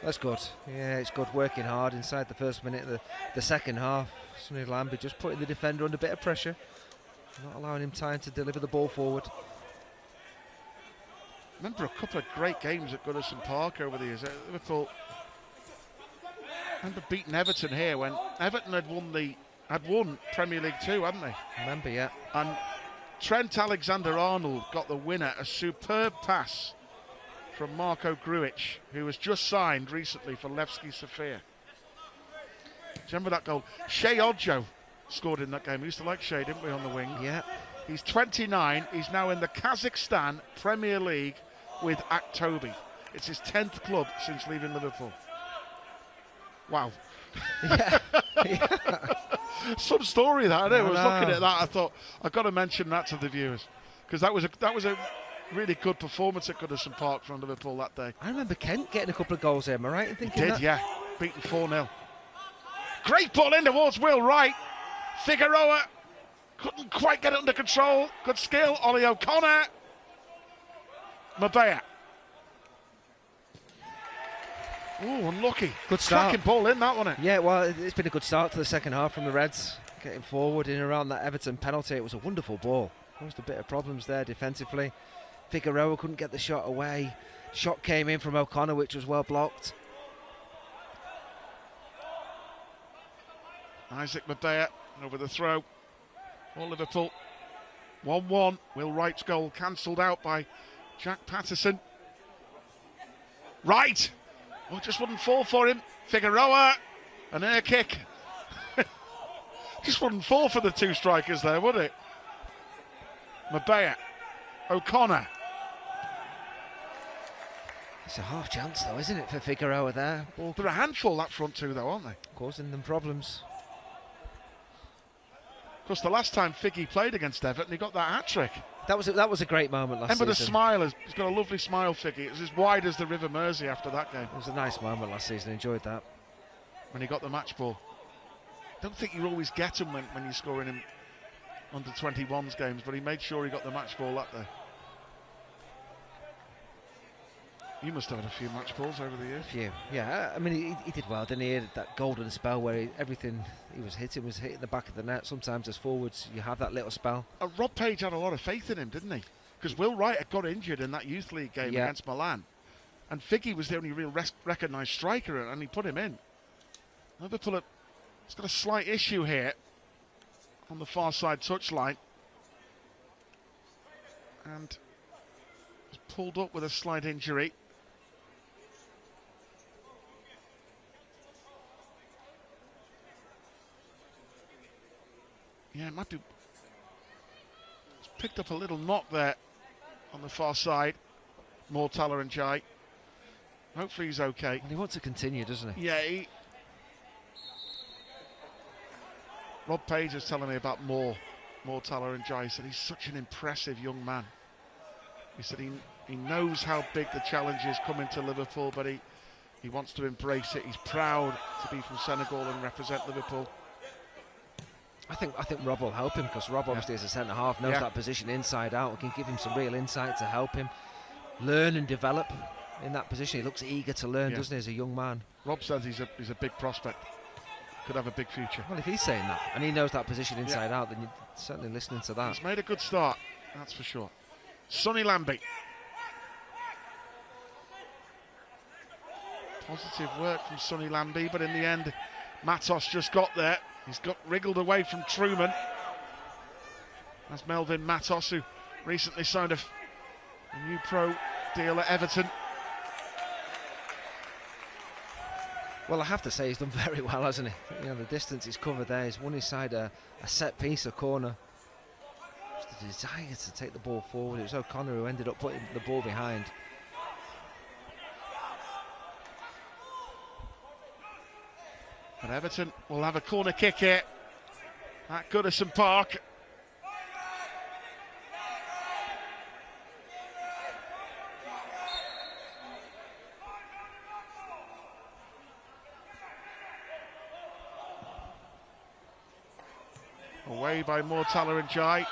S2: That's good. Yeah, it's good. Working hard inside the first minute of the second half. Sonny Lambie just putting the defender under a bit of pressure, not allowing him time to deliver the ball forward.
S1: Remember a couple of great games at Goodison Park over the years. Liverpool, remember beating Everton here when Everton had won Premier League 2, hadn't they?
S2: Remember, yeah.
S1: And Trent Alexander-Arnold got the winner, a superb pass from Marko Grujic, who was just signed recently for Levski Sofia. Do you remember that goal? Shea Odjo scored in that game. We used to like Shea, didn't we, on the wing?
S2: Yeah.
S1: He's 29. He's now in the Kazakhstan Premier League with Aktobi. It's his 10th club since leaving Liverpool. Wow.
S2: Yeah.
S1: Some story that, I was looking at that. I thought, I've got to mention that to the viewers. Because that was a really good performance at Goodison Park from Liverpool that day.
S2: I remember Kent getting a couple of goals there. Am I right in thinking
S1: He did,
S2: that?
S1: yeah. Beaten 4-0. Great ball in towards Will Wright. Figueroa couldn't quite get it under control. Good skill. Ollie O'Connor. Mabea. Oh, unlucky.
S2: Good start.
S1: Cracking ball in that, wasn't it?
S2: Yeah, well, it's been a good start to the second half from the Reds. Getting forward in and around that Everton penalty. It was a wonderful ball. Caused a bit of problems there defensively. Figueroa couldn't get the shot away. Shot came in from O'Connor, which was well blocked.
S1: Isaac Mabea over the throw. All Liverpool. 1-1. Will Wright's goal cancelled out by Jack Patterson. Wright. Oh, it just wouldn't fall for him. Figueroa. An air kick. Just wouldn't fall for the two strikers there, would it? Mabea. O'Connor.
S2: It's a half chance, though, isn't it, for Figueroa there? Ball
S1: They're a handful, that front two, though, aren't they?
S2: causing them problems.
S1: Of course, the last time Figgy played against Everton, he got that hat-trick.
S2: That was a great moment last
S1: Remember
S2: season.
S1: the smile? He's got a lovely smile, Figgy. It was as wide as the River Mersey after that game.
S2: It was a nice moment last season. Enjoyed that.
S1: When he got the match ball. Don't think you always get him when you're scoring in under-21s games, but he made sure he got the match ball that day. You must have had a few match balls over the years.
S2: A few, yeah. I mean, he did well, didn't he? He had that golden spell where everything he was hitting the back of the net. Sometimes as forwards, you have that little spell.
S1: Rob Page had a lot of faith in him, didn't he? Because Will Wright had got injured in that youth league game against Milan, and Figgy was the only real recognised striker, and he put him in. Liverpool has got a slight issue here on the far side touchline, and he's pulled up with a slight injury. Yeah, it might be. He's picked up a little knock there on the far side. Mortala and Jai. Hopefully he's okay.
S2: And he wants to continue, doesn't he?
S1: Yeah, Rob Page was telling me about Mortala and Jai. He said he's such an impressive young man. He said he knows how big the challenge is coming to Liverpool, but he wants to embrace it. He's proud to be from Senegal and represent Liverpool.
S2: I think Rob will help him, because Rob obviously as a centre half knows that position inside out and can give him some real insight to help him learn and develop in that position. He looks eager to learn, doesn't he, as a young man?
S1: Rob says he's a big prospect. Could have a big future.
S2: Well, if he's saying that and he knows that position inside out, then you're certainly listening to that.
S1: He's made a good start, that's for sure. Sonny Lambie. Positive work from Sonny Lambie, but in the end, Matos just got there. He's got wriggled away from Truman. That's Melvin Matos, who recently signed a new pro deal at Everton.
S2: Well, I have to say he's done very well, hasn't he? You know, the distance he's covered there. He's won his side a set piece, a corner. Just the desire to take the ball forward. It was O'Connor who ended up putting the ball behind.
S1: And Everton will have a corner kick here at Goodison Park. Away by Mortala and Jai.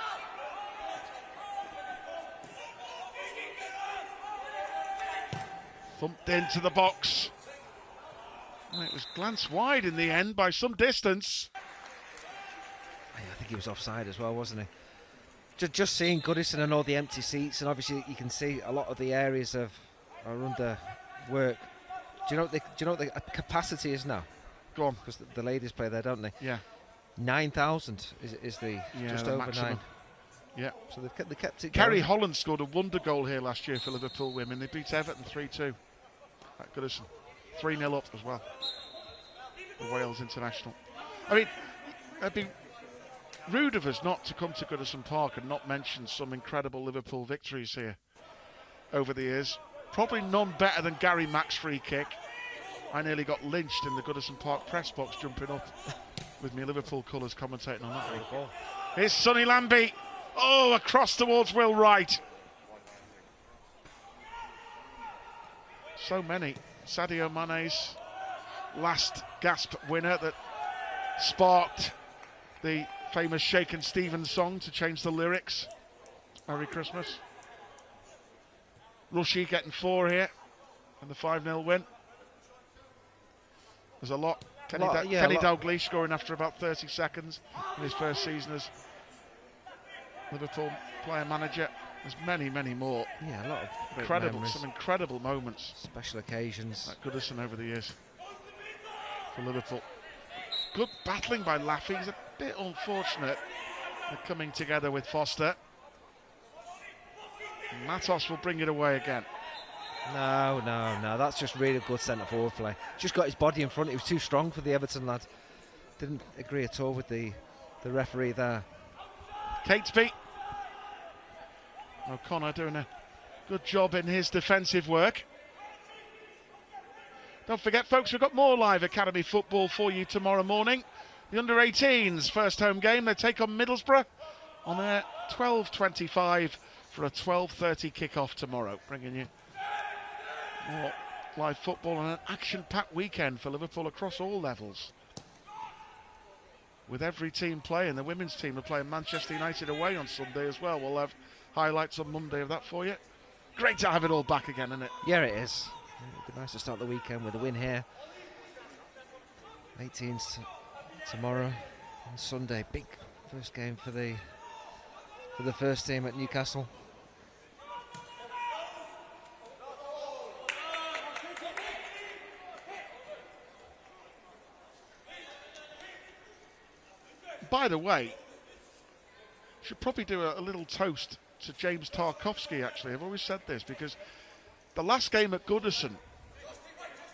S1: Thumped into the box. And it was glanced wide in the end by some distance.
S2: I think he was offside as well, wasn't he? Just seeing Goodison and all the empty seats, and obviously you can see a lot of the areas are under work. Do you know what the capacity is now?
S1: Go on.
S2: Because the ladies play there, don't they?
S1: Yeah.
S2: 9,000 is just
S1: the
S2: over
S1: maximum.
S2: 9.
S1: Yeah.
S2: So they kept it
S1: Kerry
S2: going.
S1: Holland scored a wonder goal here last year for Liverpool women. They beat Everton 3-2 at Goodison. 3-0 up as well. The Wales international. I mean, it'd be rude of us not to come to Goodison Park and not mention some incredible Liverpool victories here over the years. Probably none better than Gary Mack's free kick. I nearly got lynched in the Goodison Park press box jumping up with me Liverpool colours commentating on that one. Here's Sonny Lambie. Oh, across towards Will Wright. So many. Sadio Mane's last gasp winner that sparked the famous Shakin' Stevens song to change the lyrics. Merry Christmas. Rushy getting 4 here and the 5-0 win. There's a lot. Kenny Dalglish scoring after about 30 seconds in his first season as Liverpool player manager. There's many, many more.
S2: Yeah, a lot of
S1: some incredible moments.
S2: Special occasions.
S1: At Goodison over the years for Liverpool. Good battling by Laffy. He's a bit unfortunate. They're coming together with Foster. Matos will bring it away again.
S2: No. That's just really good centre forward play. Just got his body in front. He was too strong for the Everton lad. Didn't agree at all with the referee there.
S1: Catesby. O'Connor doing a good job in his defensive work. Don't forget, folks, we've got more live academy football for you tomorrow morning. The under-18s first home game. They take on Middlesbrough on their 12:25 for a 12:30 kick-off tomorrow, bringing you more live football and an action-packed weekend for Liverpool across all levels. With every team playing, the women's team are playing Manchester United away on Sunday as well. We'll have highlights on Monday of that for you. Great to have it all back again, isn't it?
S2: Yeah, it is. It'd be nice to start the weekend with a win here. 18s tomorrow and Sunday. Big first game for the first team at Newcastle.
S1: By the way, should probably do a little toast to James Tarkowski, actually. I've always said this because the last game at Goodison,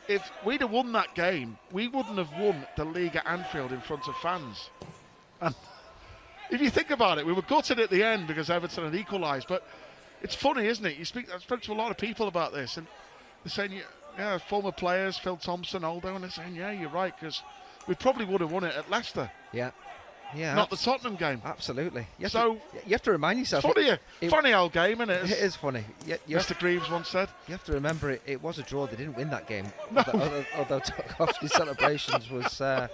S1: if we'd have won that game, we wouldn't have won the league at Anfield in front of fans. And if you think about it, we were gutted at the end because Everton had equalised. But it's funny, isn't it? I spoke to a lot of people about this, and they're saying, yeah, former players, Phil Thompson, Aldo, and they're saying, yeah, you're right, because we probably would have won it at Leicester.
S2: Yeah. Yeah,
S1: not the Tottenham game.
S2: Absolutely. You
S1: have
S2: to remind yourself.
S1: Funny old game, isn't it?
S2: It is funny.
S1: Mr. Greaves once said.
S2: You have to remember it was a draw. They didn't win that game.
S1: No.
S2: Although Tarkowski's celebrations was, that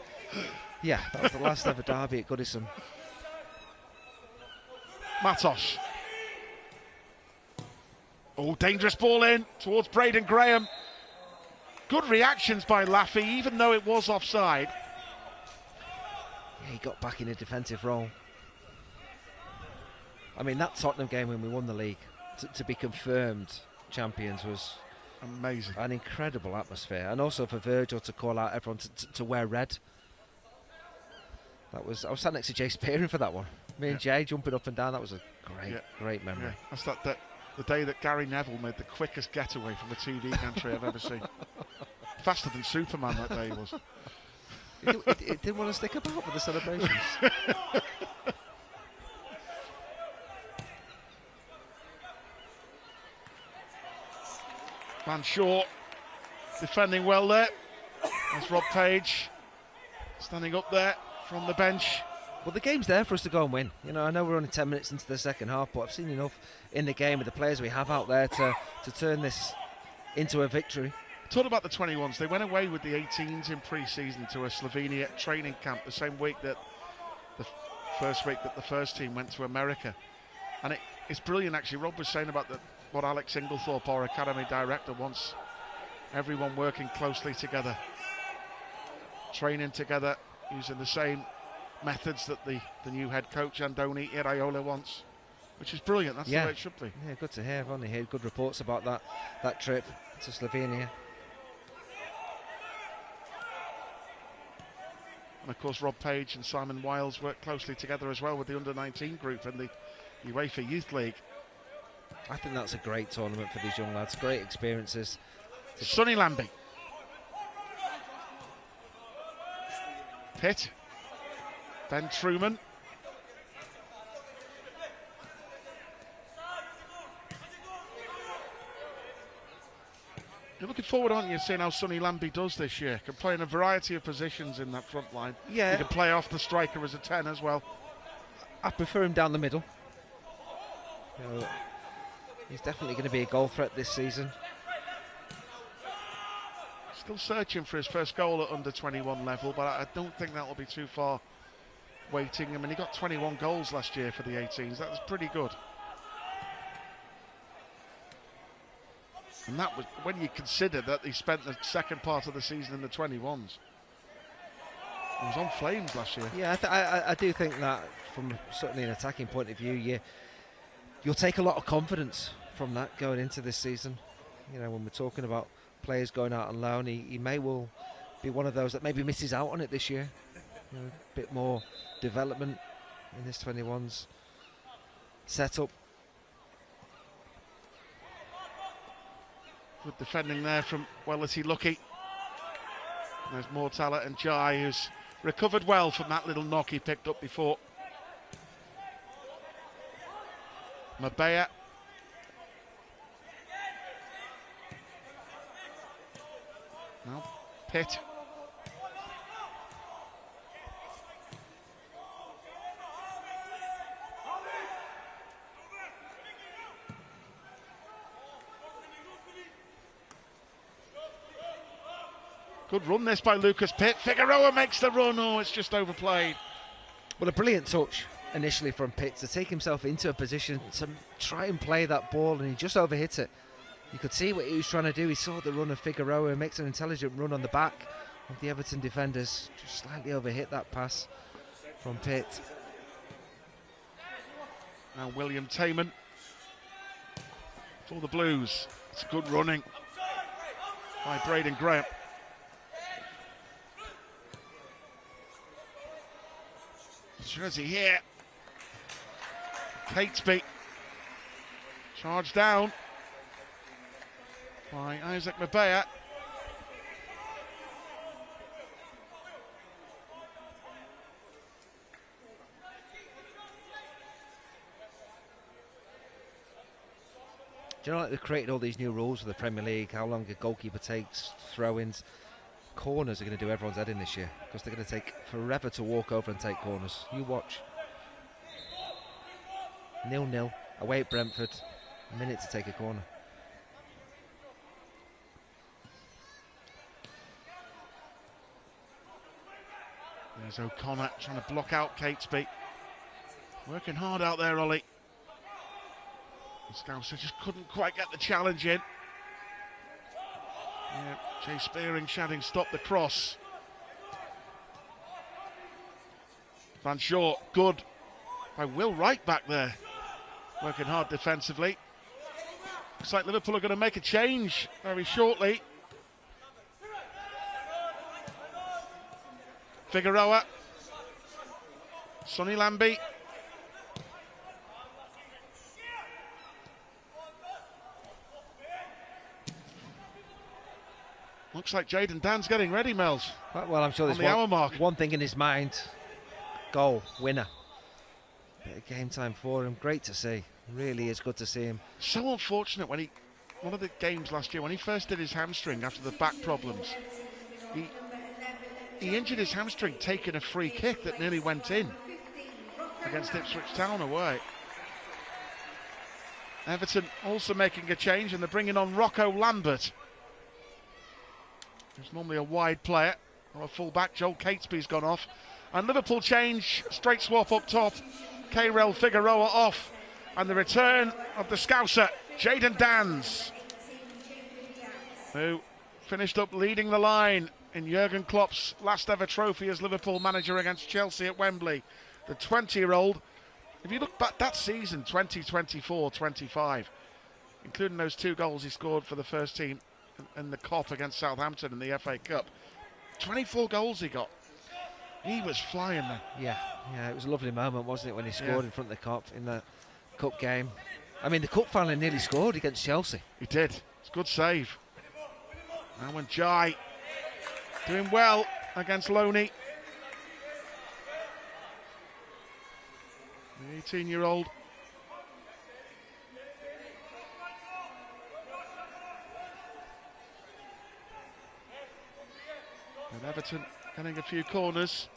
S2: was the last ever derby at Goodison.
S1: Matos. Oh, dangerous ball in towards Braden Graham. Good reactions by Laffey, even though it was offside.
S2: Yeah, he got back in a defensive role. I mean, that Tottenham game when we won the league, to be confirmed champions was
S1: amazing.
S2: An incredible atmosphere. And also for Virgil to call out everyone to wear red. I was sat next to Jay Spearing for that one. Me and Jay jumping up and down. That was a great memory.
S1: Yeah. That's the day that Gary Neville made the quickest getaway from a TV gantry I've ever seen. Faster than Superman that day was.
S2: It didn't want to stick about for the celebrations.
S1: Man Shaw defending well there. That's Rob Page standing up there from the bench.
S2: Well, the game's there for us to go and win. I know we're only 10 minutes into the second half, but I've seen enough in the game with the players we have out there to turn this into a victory.
S1: Talk about the 21s. They went away with the 18s in pre-season to a Slovenia training camp the same week that the first team went to America. And it's brilliant, actually. Rob was saying about what Alex Inglethorpe, our academy director, wants everyone working closely together, training together, using the same methods that the new head coach Andoni Iraola wants, which is brilliant. That's the way it should be.
S2: Yeah, good to hear. I've only heard good reports about that trip to Slovenia.
S1: And of course Rob Page and Simon Wiles work closely together as well with the under-19 group in the UEFA Youth League.
S2: I think that's a great tournament for these young lads. Great experiences.
S1: Sonny Lambie. Pitt. Ben Truman. You're looking forward, aren't you, seeing how Sonny Lambie does this year? Can play in a variety of positions in that front line.
S2: Yeah.
S1: He can play off the striker as a 10 as well.
S2: I prefer him down the middle. He's definitely going to be a goal threat this season.
S1: Still searching for his first goal at under-21 level, but I don't think that will be too far waiting. I mean, he got 21 goals last year for the 18s. That was pretty good. And that was when you consider that he spent the second part of the season in the 21s. He was on flames last year.
S2: Yeah, I do think that from certainly an attacking point of view, you'll take a lot of confidence from that going into this season. When we're talking about players going out on loan, he may well be one of those that maybe misses out on it this year. A bit more development in this 21s setup.
S1: Good defending there from Wellity Lucky. There's Mortala and Jai, who's recovered well from that little knock he picked up before. Mabea. Now Pitt. Good run this by Lucas Pitt. Figueroa makes the run. Oh, it's just overplayed.
S2: Well, a brilliant touch initially from Pitt to take himself into a position to try and play that ball, and he just overhit it. You could see what he was trying to do. He saw the run of Figueroa and makes an intelligent run on the back of the Everton defenders. Just slightly overhit that pass from Pitt.
S1: Now William Tayman for the Blues. It's good running by Braden Graham. Jersey here. Catesby charged down by Isaac Mabea.
S2: Do you know, like, they've created all these new rules for the Premier League, how long a goalkeeper takes, throw-ins. Corners are going to do everyone's head in this year, because they're going to take forever to walk over and take corners. You watch. 0-0, away at Brentford, a minute to take a corner.
S1: There's O'Connor trying to block out Catesby. Working hard out there, Ollie. Scouser just couldn't quite get the challenge in. Yeah, Jay Spearing shouting stop the cross. Van Shaw, good by Will Wright back there. Working hard defensively. Looks like Liverpool are going to make a change very shortly. Figueroa. Sonny Lambie. Looks like Jaden Dan's getting ready, Mel's.
S2: Well, I'm sure there's
S1: hour mark.
S2: One thing in his mind. Goal, winner. Bit of game time for him. Great to see. Really is good to see him.
S1: So unfortunate when one of the games last year, when he first did his hamstring after the back problems, he injured his hamstring taking a free kick that nearly went in against Ipswich Town away. Everton also making a change, and they're bringing on Rocco Lambert. He's normally a wide player, or a full-back. Joel Catesby's gone off. And Liverpool change, straight swap up top. Kayrell Figueroa off. And the return of the Scouser, Jaden Dans, who finished up leading the line in Jurgen Klopp's last ever trophy as Liverpool manager against Chelsea at Wembley. The 20-year-old, if you look back that season, 2024-25, including those 2 goals he scored for the first team in the Cop against Southampton in the FA Cup. 24 goals he got. He was flying then.
S2: Yeah, it was a lovely moment, wasn't it, when he scored in front of the Cop in the Cup game. I mean, the Cup final nearly scored against Chelsea.
S1: He did. It's a good save. Now when Jai doing well against Loney. The 18-year-old. And Everton getting a few corners.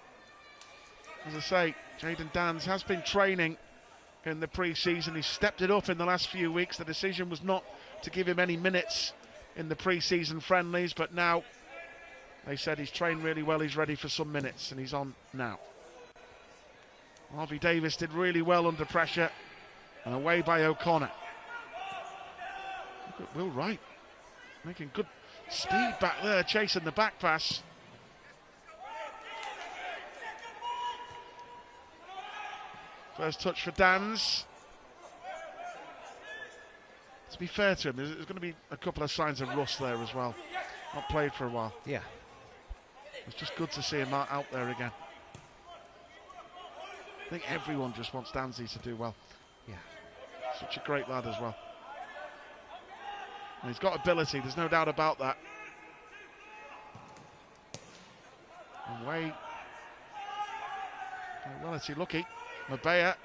S1: As I say, Jaden Dans has been training in the pre-season. He stepped it up in the last few weeks. The decision was not to give him any minutes in the pre-season friendlies, but now they said he's trained really well, he's ready for some minutes, and he's on now. Harvey Davies did really well under pressure, and away by O'Connor. Look at Will Wright, making good speed back there, chasing the back pass. First touch for Dans. To be fair to him, there's going to be a couple of signs of rust there as well. Not played for a while.
S2: Yeah.
S1: It's just good to see him out there again. I think everyone just wants Danzy to do well.
S2: Yeah.
S1: Such a great lad as well. And he's got ability, there's no doubt about that. Away. Well, is he lucky? Mabea.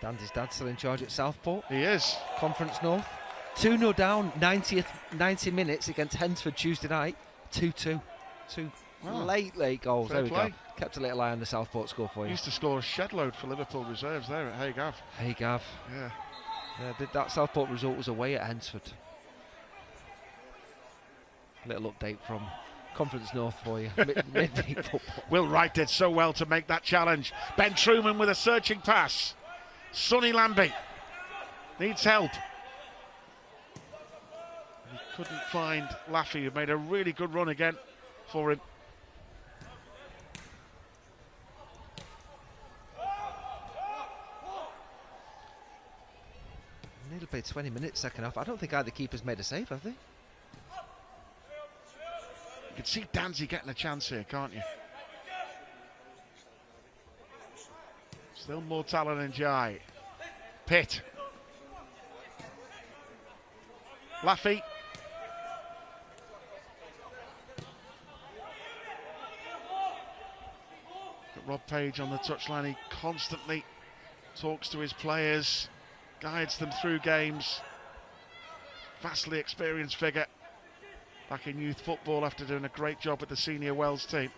S2: Dan's dad still in charge at Southport.
S1: He is.
S2: Conference North. 2-0 down, 90 minutes against Hensford Tuesday night. 2-2. Two late goals.
S1: Fair
S2: there we
S1: play.
S2: go. Kept a little eye on the Southport score for you.
S1: Used to score a shed load for Liverpool reserves there at Hey Gav.
S2: Hey Gav.
S1: Yeah.
S2: That Southport result was away at Hensford. Little update from Conference North for you. Midweek football.
S1: Will Wright did so well to make that challenge. Ben Truman with a searching pass. Sonny Lambie needs help. He couldn't find Laffey, who made a really good run again for him.
S2: Nearly played 20 minutes second half. I don't think either keepers made a save, have they?
S1: You can see Danzy getting a chance here, can't you? Still more talent in Jai. Pitt. Laffey. Rob Page on the touchline. He constantly talks to his players, guides them through games. Vastly experienced figure back in youth football after doing a great job with the senior Wells team,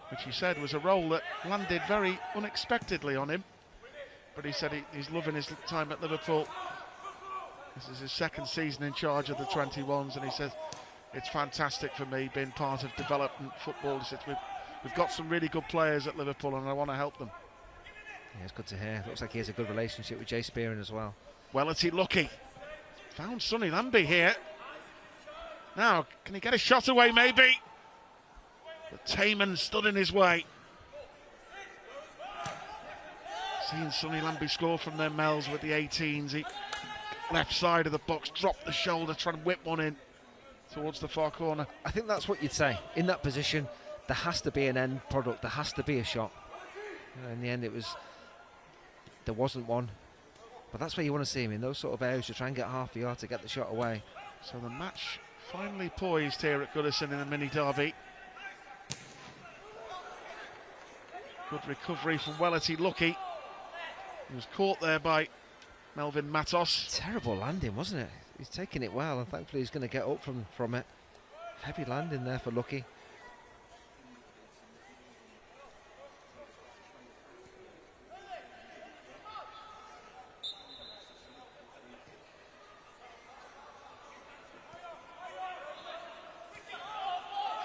S1: which he said was a role that landed very unexpectedly on him. But he said he's loving his time at Liverpool. This is his second season in charge of the 21s, and he says it's fantastic for me being part of development football. He said we've got some really good players at Liverpool and I want to help them.
S2: Yeah, it's good to hear. Looks like he has a good relationship with Jay Spearing as well.
S1: Well, is he lucky? Found Sonny Lambie here. Now, can he get a shot away maybe? But Taman stood in his way. Seeing Sonny Lambie score from their Mells with the 18s. He left side of the box, dropped the shoulder, trying to whip one in towards the far corner.
S2: I think that's what you'd say. In that position, there has to be an end product. There has to be a shot. In the end, there wasn't one. But that's where you want to see him, in those sort of areas. You try and get half a yard to get the shot away.
S1: So the match finally poised here at Goodison in the mini derby. Good recovery from Wellity Lucky. He was caught there by Melvin Matos.
S2: Terrible landing, wasn't it? He's taking it well, and thankfully he's going to get up from it. Heavy landing there for Lucky.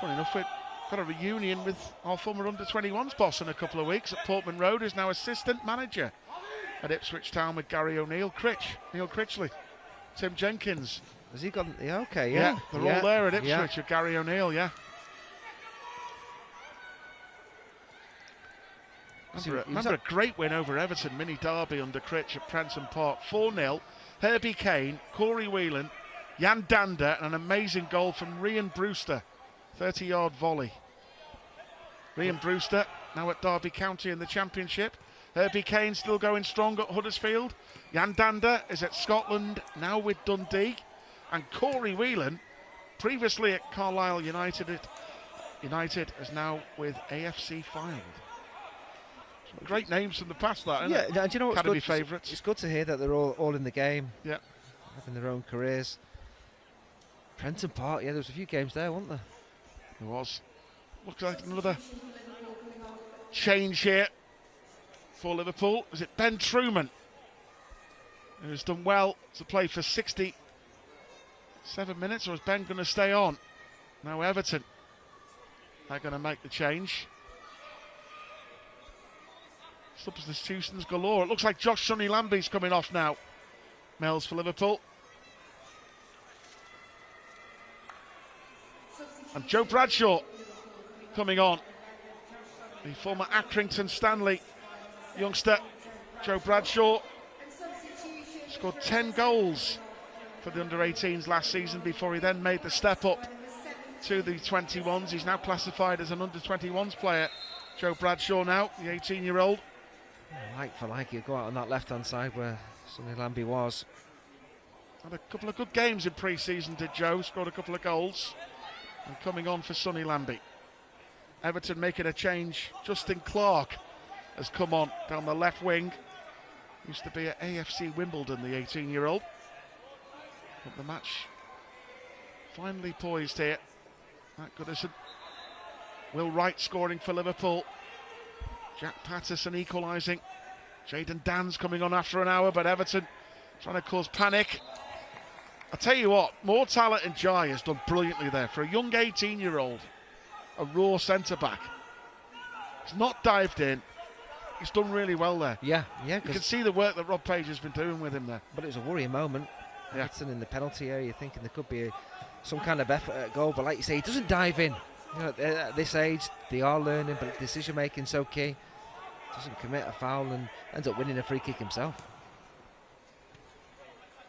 S1: Funny enough, we've got a reunion with our former under-21s boss in a couple of weeks at Portman Road, who's now assistant manager at Ipswich Town with Gary O'Neill, Neil Critchley, Tim Jenkins.
S2: Has he gone? Yeah, okay,
S1: Yeah, they're all there at Ipswich
S2: yeah.
S1: with Gary O'Neill, yeah. Remember a great win over Everton, mini derby under Critch at Prenton Park, 4-0. Herbie Kane, Corey Whelan, Jan Dander, and an amazing goal from Ryan Brewster. 30-yard volley. Ryan Brewster now at Derby County in the Championship. Herbie Kane still going strong at Huddersfield. Jan Dander is at Scotland, now with Dundee. And Corey Whelan, previously at Carlisle United, is now with AFC Fylde. Some great names from the past, that, isn't it?
S2: Yeah, do you know what's
S1: Academy
S2: good?
S1: favourites.
S2: It's good to hear that they're all in the game.
S1: Yeah.
S2: Having their own careers. Prenton Park, yeah, there was a few games there, weren't there?
S1: There was. Looks like another change here for Liverpool. Is it Ben Truman, who's done well to play for 67 minutes, or is Ben going to stay on? Now Everton, they're going to make the change. Substitutions galore. It looks like Josh Sonny Lambie's coming off now. Mells for Liverpool. And Joe Bradshaw coming on. The former Accrington Stanley youngster, Joe Bradshaw, scored 10 goals for the under-18s last season before he then made the step up to the 21s. He's now classified as an under-21s player. Joe Bradshaw now, the 18-year-old.
S2: Like for like, you go out on that left-hand side where Sonny Lambie was.
S1: Had a couple of good games in pre-season, did Joe, scored a couple of goals. And coming on for Sonny Lambie. Everton making a change. Justin Clark has come on down the left wing. Used to be at AFC Wimbledon, the 18-year-old. But the match finally poised here at Goodison. Will Wright scoring for Liverpool. Jack Patterson I tell you what, more talent in Jai has done brilliantly there. For a young 18-year-old, a raw centre-back. He's not dived in. He's done really well there.
S2: Yeah.
S1: You can see the work that Rob Page has been doing with him there.
S2: But it was a worrying moment.
S1: Yeah.
S2: Patterson in the penalty area, thinking there could be some kind of effort at goal. But like you say, he doesn't dive in. You know, at this age, they are learning, but decision making so key. Doesn't commit a foul and ends up winning a free kick himself.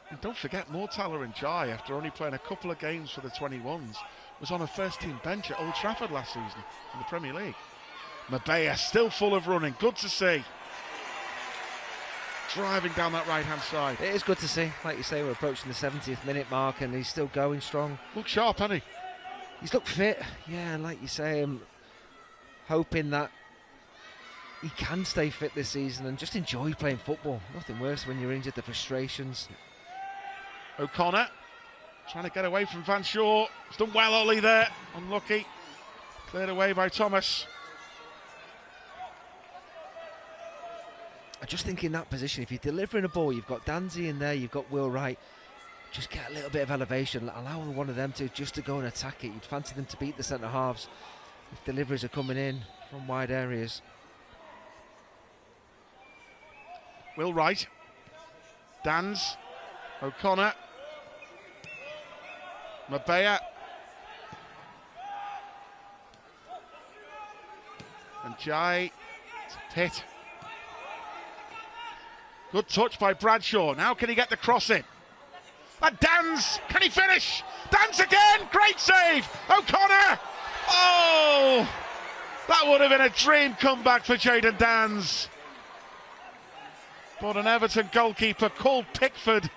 S1: And don't forget, Mortala and Jai, after only playing a couple of games for the 21s, was on a first-team bench at Old Trafford last season in the Premier League. Mabea still full of running, good to see. Driving down that right-hand side.
S2: It is good to see. Like you say, we're approaching the 70th minute mark and he's still going strong.
S1: Looks sharp, hasn't he?
S2: He's looked fit, yeah, and like you say, I'm hoping that he can stay fit this season and just enjoy playing football. Nothing worse when you're injured, the frustrations.
S1: O'Connor trying to get away from Van Shaw. He's done well, Ollie, there. Unlucky. Cleared away by Thomas.
S2: I just think in that position, if you're delivering a ball, you've got Danzy in there, you've got Will Wright, just get a little bit of elevation, allow one of them to go and attack it. You'd fancy them to beat the centre halves if deliveries are coming in from wide areas.
S1: Will Wright. Dans. O'Connor. Mabea. And Jai. Pitt. Good touch by Bradshaw. Now can he get the cross in? And Dans, can he finish? Dans again, great save. O'Connor. Oh, that would have been a dream comeback for Jayden Dans. But an Everton goalkeeper called Pickford,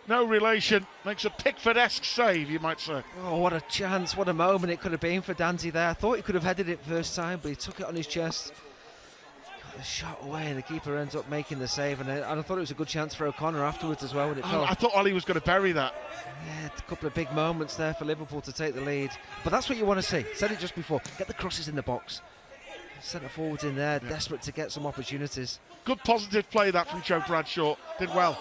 S1: no relation, makes a Pickford-esque save, you might say.
S2: Oh, what a chance, what a moment it could have been for Danzy there. I thought he could have headed it first time, but he took it on his chest. Got the shot away and the keeper ends up making the save, and I thought it was a good chance for O'Connor afterwards as well when it fell.
S1: I thought Ollie was going to bury that.
S2: Yeah, a couple of big moments there for Liverpool to take the lead. But that's what you want to see. Said it just before. Get the crosses in the box. Centre forwards in there, desperate to get some opportunities.
S1: Good positive play that from Joe Bradshaw. Did well.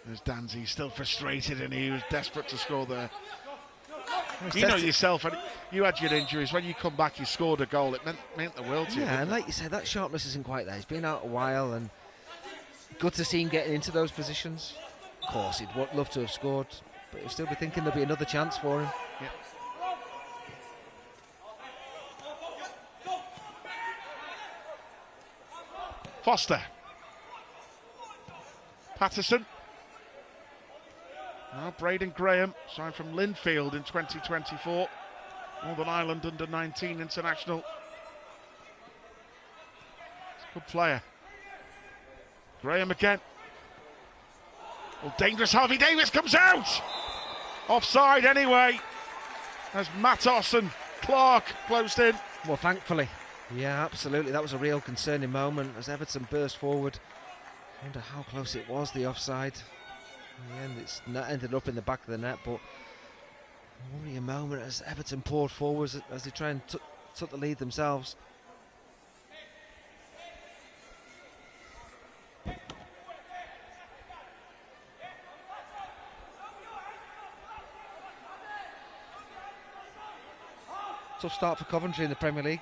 S1: There's Danzy, still frustrated, and he was desperate to score there. You know yourself, and you had your injuries. When you come back, you scored a goal. It meant the world to you.
S2: Yeah, and like you said, that sharpness isn't quite there. He's been out a while, and good to see him getting into those positions. Of course, he'd love to have scored, but he'll still be thinking there'll be another chance for him.
S1: Yeah. Foster. Patterson. Now Braden Graham, signed from Linfield in 2024. Northern Ireland under-19 international. Good player. Graham again. Well, dangerous Harvey Davies comes out! Offside anyway, as Matos and Clark closed in.
S2: Well, thankfully. Yeah, absolutely. That was a real concerning moment as Everton burst forward. I wonder how close it was, the offside. In the end, it's ended up in the back of the net, but a worrying moment as Everton poured forward as they try and took the lead themselves. Tough start for Coventry in the Premier League.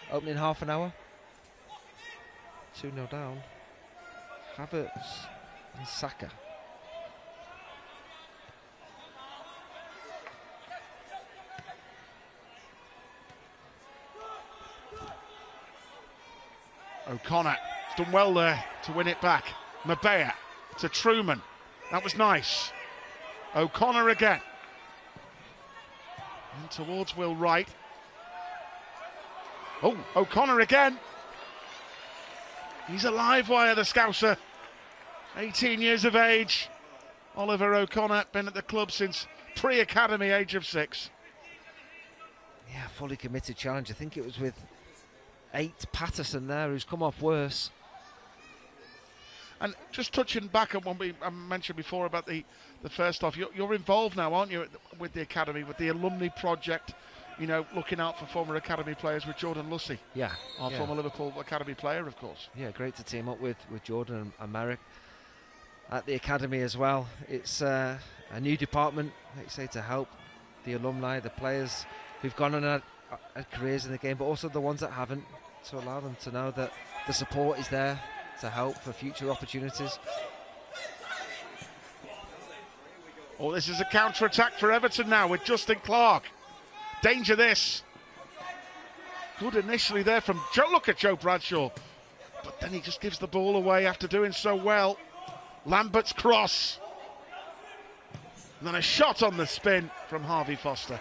S2: Opening half an hour. 2-0 down. Havertz and Saka.
S1: O'Connor has done well there to win it back. Mabea to Truman. That was nice. O'Connor again. And towards Will Wright. Oh, O'Connor again. He's a live wire, the Scouser. 18 years of age. Oliver O'Connor, been at the club since pre-academy, age of 6.
S2: Yeah, fully committed challenge. I think it was with 8 Patterson there, who's come off worse.
S1: And just touching back on what I mentioned before about the first off, you're involved now, aren't you, with the academy, with the alumni project, you know, looking out for former academy players with Jordan Lucy.
S2: Yeah.
S1: Our former Liverpool academy player, of course.
S2: Yeah, great to team up with Jordan and Merrick. at the academy as well. It's a new department, like you say, to help the alumni, the players who've gone on had careers in the game, but also the ones that haven't, to allow them to know that the support is there to help for future opportunities.
S1: Oh, this is a counter-attack for Everton now with Justin Clark. Danger this. Good initially there from Joe. Look at Joe Bradshaw. But then he just gives the ball away after doing so well. Lambert's cross. And then a shot on the spin from Harvey Foster.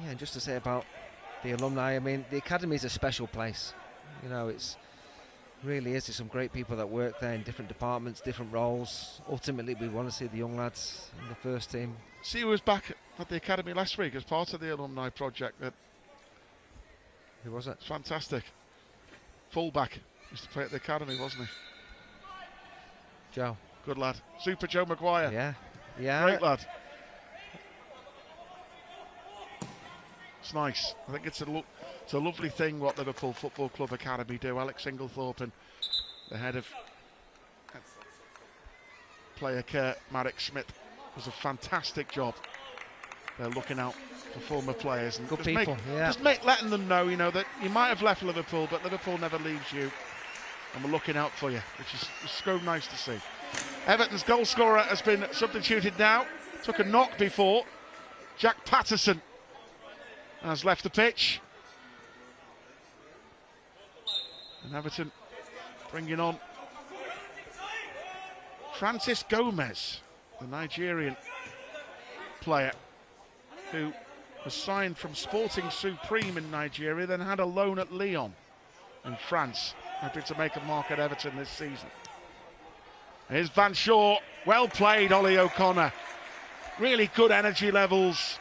S2: Yeah, and just to say about the alumni, I mean, the academy is a special place. You know, it's really is. There's some great people that work there in different departments, different roles. Ultimately, we want to see the young lads in the first team.
S1: See who was back at the academy last week as part of the alumni project.
S2: Who was it?
S1: It's fantastic. Fullback. Used to play at the academy, wasn't he?
S2: Joe.
S1: Good lad. Super Joe Maguire.
S2: Yeah. Yeah.
S1: Great lad. It's nice. I think it's a lovely thing what Liverpool Football Club Academy do. Alex Singlethorpe and the head of player care, Marek Schmidt, does a fantastic job. They're looking out for former players and
S2: good people.
S1: Letting them know, you know, that you might have left Liverpool, but Liverpool never leaves you, and we're looking out for you, which is so nice to see. Everton's goal scorer has been substituted now. Took a knock before. Jack Patterson has left the pitch. And Everton bringing on Francis Gomez, the Nigerian player who was signed from Sporting Supreme in Nigeria, then had a loan at Lyon in France, hoping to make a mark at Everton this season. Here's Van Shaw. Well played, Ollie O'Connor. Really good energy levels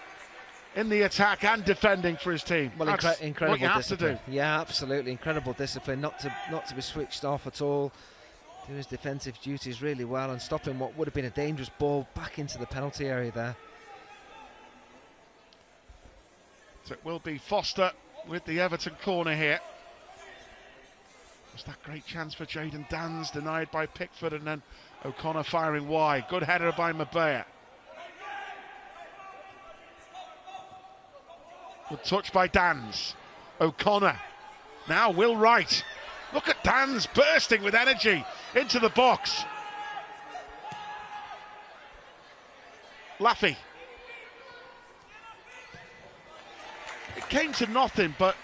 S1: in the attack and defending for his team.
S2: Well, incredible
S1: what you have
S2: discipline.
S1: to do.
S2: Yeah, absolutely incredible discipline. Not to be switched off at all. Doing his defensive duties really well and stopping what would have been a dangerous ball back into the penalty area there.
S1: So it will be Foster with the Everton corner here. Was that great chance for Jayden Dans, denied by Pickford, and then O'Connor firing wide. Good header by Mabea. Good touch by Dans. O'Connor. Now Will Wright. Look at Dans bursting with energy into the box. Laffy. It came to nothing, but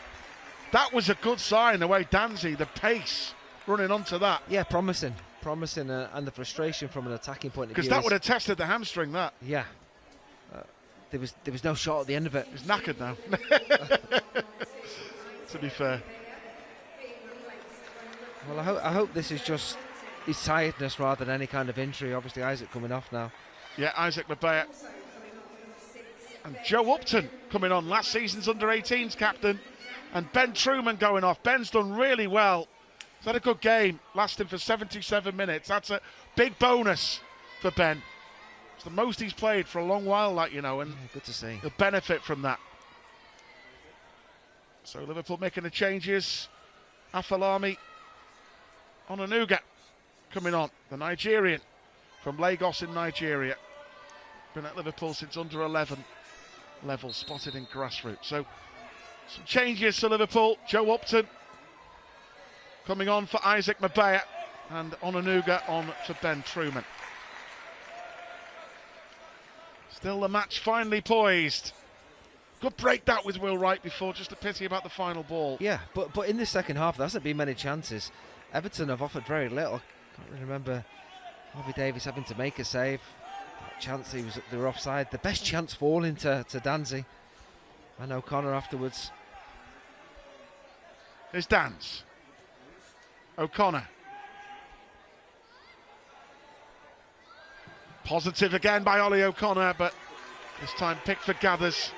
S1: that was a good sign, the way Danzy, the pace, running onto that.
S2: Yeah, promising, and the frustration from an attacking point of view.
S1: Because that would have tested the hamstring, that.
S2: Yeah. There was no shot at the end of it.
S1: He's knackered now, to be fair.
S2: Well, I hope this is just his tiredness rather than any kind of injury. Obviously, Isaac coming off now.
S1: Yeah, Isaac Mabea. And Joe Upton coming on, last season's under-18s captain. And Ben Truman going off. Ben's done really well. He's had a good game, lasting for 77 minutes. That's a big bonus for Ben. It's the most he's played for a long while, like, you know, and
S2: yeah, good to see.
S1: He'll benefit from that. So Liverpool making the changes. Afalami, Onanuga coming on, the Nigerian from Lagos in Nigeria. Been at Liverpool since under 11 level, spotted in grassroots. So some changes to Liverpool. Joe Upton coming on for Isaac Mabea, and Onanuga on for Ben Truman. Still the match finally poised. Good break that with Will Wright before, just a pity about the final ball.
S2: Yeah, but in the second half there hasn't been many chances. Everton have offered very little. Can't really remember Harvey Davies having to make a save. That chance they were offside. The best chance falling to Danzy. And O'Connor afterwards.
S1: Here's Dans. O'Connor. Positive again by Ollie O'Connor, but this time Pickford gathers.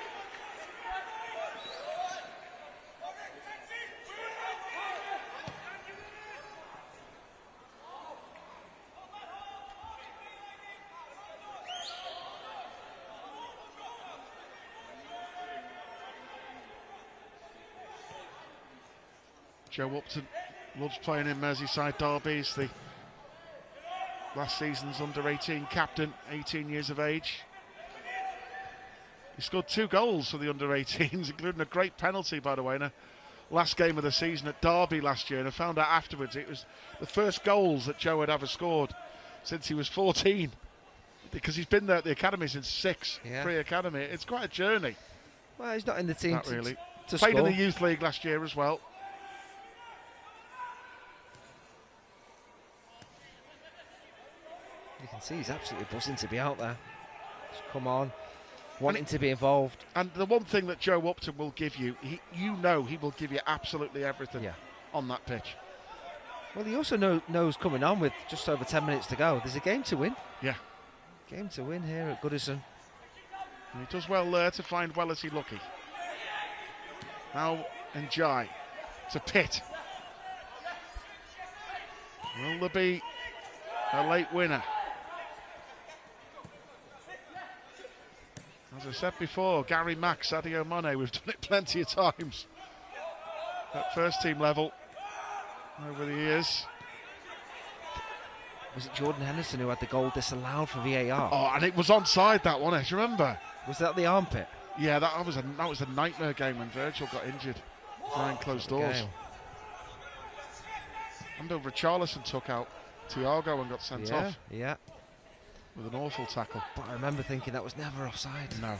S1: Joe Upton Loves playing in Merseyside derbies. The last season's under-18 captain, 18 years of age. He scored 2 goals for the under-18s, including a great penalty, by the way, in a last game of the season at Derby last year. And I found out afterwards it was the first goals that Joe had ever scored since he was 14, because he's been there at the academy since 6, pre-academy. It's quite a journey.
S2: Well, he's not in the team
S1: Not really.
S2: to
S1: Played
S2: score.
S1: in the youth league last year as well.
S2: You can see he's absolutely buzzing to be out there. Just come on, wanting to be involved.
S1: And the one thing that Joe Upton will give you, he will give you absolutely everything on that pitch.
S2: Well, he also knows coming on with just over 10 minutes to go, there's a game to win.
S1: Yeah.
S2: Game to win here at Goodison.
S1: And he does well there to find Wellesley lucky. Now Njai to Pitt. Will there be a late winner? As I said before, Gary Mack, Sadio Mane, we've done it plenty of times at first team level over the years.
S2: Was it Jordan Henderson who had the goal disallowed for VAR?
S1: Oh, and it was onside, that one, do you remember?
S2: Was that the armpit?
S1: Yeah, that was a nightmare game when Virgil got injured behind closed doors. And Richarlison took out Thiago and got sent off.
S2: Yeah.
S1: With an awful tackle.
S2: But I remember thinking that was never offside.
S1: No.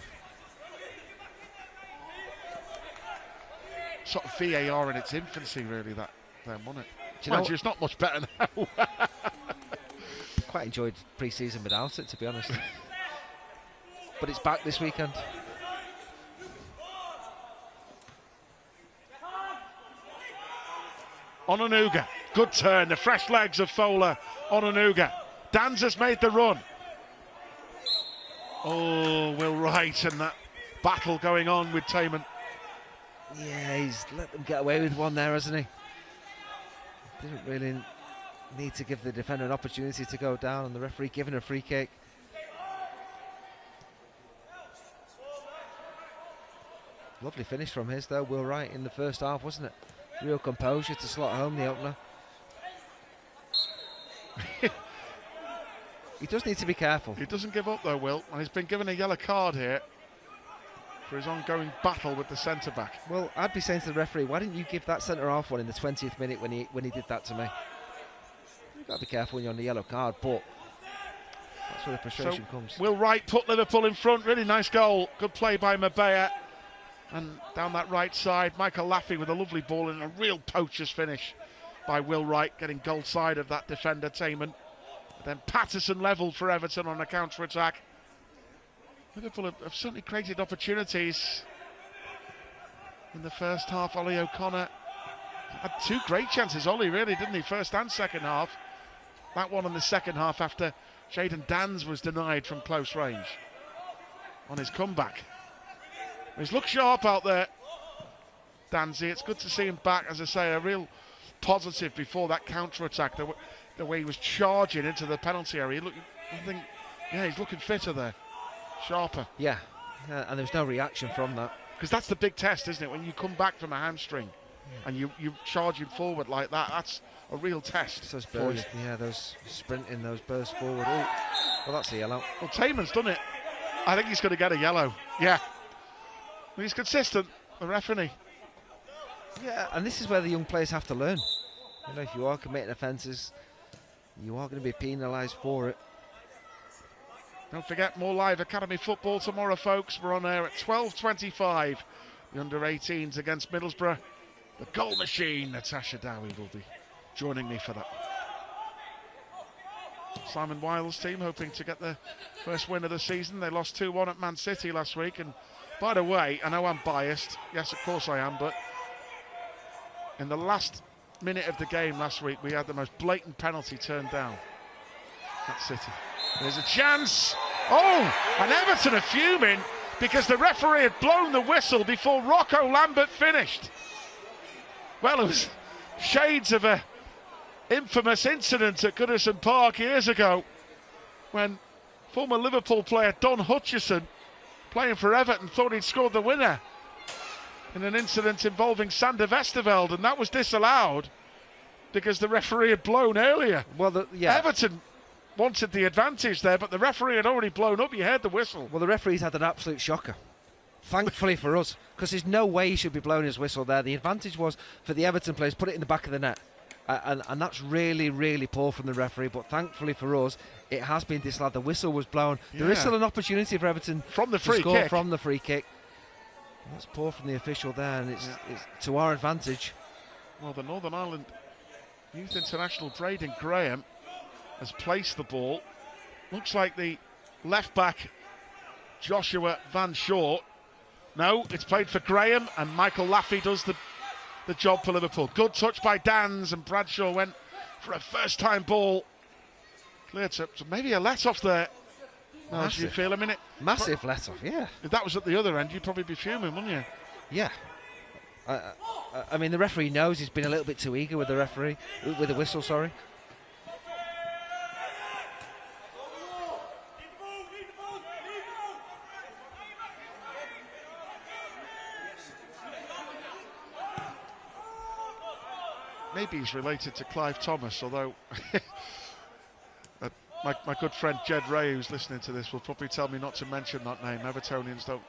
S1: Sort of VAR in its infancy, really, that then, wasn't it?
S2: Do you know
S1: it's not much better now.
S2: Quite enjoyed pre-season without it, to be honest. But it's back this weekend.
S1: Onanuga, good turn, the fresh legs of Fowler. Onanuga, Danzas made the run. Oh, Will Wright, and that battle going on with Taman.
S2: Yeah, he's let them get away with one there, hasn't he? Didn't really need to give the defender an opportunity to go down, and the referee giving a free kick. Lovely finish from his though, Will Wright, in the first half, wasn't it? Real composure to slot home the opener. He does need to be careful.
S1: He doesn't give up though, Will, and he's been given a yellow card here for his ongoing battle with the centre-back.
S2: Well, I'd be saying to the referee, why didn't you give that centre-half one in the 20th minute when he did that to me? You've got to be careful when you're on the yellow card, but that's where the frustration comes.
S1: Will Wright put Liverpool in front, really nice goal. Good play by Mabea. And down that right side, Michael Laffey with a lovely ball and a real poacher's finish by Will Wright, getting goal side of that defender, Taman. Then Patterson level for Everton on a counter-attack. Liverpool have certainly created opportunities in the first half. Ollie O'Connor had 2 great chances, Ollie, really, didn't he? First and second half. That one in the second half after Jayden Danns was denied from close range on his comeback. He's looked sharp out there, Danzy. It's good to see him back, as I say, a real positive before that counter-attack, the way he was charging into the penalty area. He's looking fitter there, sharper.
S2: Yeah, and there's no reaction from that.
S1: Because that's the big test, isn't it? When you come back from a hamstring and you charge him forward like that, that's a real test.
S2: Those bursts, those sprinting, those bursts forward. Oh, well, that's a yellow.
S1: Well, Taman's done it. I think he's going to get a yellow. Yeah. He's consistent, the referee.
S2: Yeah, and this is where the young players have to learn. You know, if you are committing offences, you are going to be penalised for it.
S1: Don't forget, more live academy football tomorrow, folks. We're on air at 12:25. The under-18s against Middlesbrough. The goal machine, Natasha Dowie, will be joining me for that. Simon Wiles' team hoping to get their first win of the season. They lost 2-1 at Man City last week. And by the way, I know I'm biased. Yes, of course I am. But in the last minute of the game last week, we had the most blatant penalty turned down at City. There's a chance. Oh, and Everton are fuming because the referee had blown the whistle before Rocco Lambert finished. Well, it was shades of a infamous incident at Goodison Park years ago when former Liverpool player Don Hutchison, playing for Everton, thought he'd scored the winner in an incident involving Sander Westerveld, and that was disallowed. because the referee had blown earlier.
S2: Well, yeah.
S1: Everton wanted the advantage there, but the referee had already blown up. You heard the whistle.
S2: Well, the referee's had an absolute shocker. Thankfully for us, because there's no way he should be blowing his whistle there. The advantage was for the Everton players, put it in the back of the net. And that's really, really poor from the referee. But thankfully for us, it has been disallowed. The whistle was blown. Yeah. There is still an opportunity for Everton
S1: from the free
S2: to score
S1: kick.
S2: From the free kick. That's poor from the official there, and it's to our advantage.
S1: Well, the Northern Ireland Youth International Braden Graham has placed the ball. Looks like the left back Joshua Van Short. No, it's played for Graham, and Michael Laffey does the job for Liverpool. Good touch by Dans, and Bradshaw went for a first-time ball. Cleared to maybe a let-off there. How do you feel a minute?
S2: Massive let-off, yeah.
S1: If that was at the other end, you'd probably be fuming, wouldn't you?
S2: Yeah. I mean, the referee knows he's been a little bit too eager with the whistle, sorry.
S1: Maybe he's related to Clive Thomas, although my good friend Jed Ray, who's listening to this, will probably tell me not to mention that name. Evertonians don't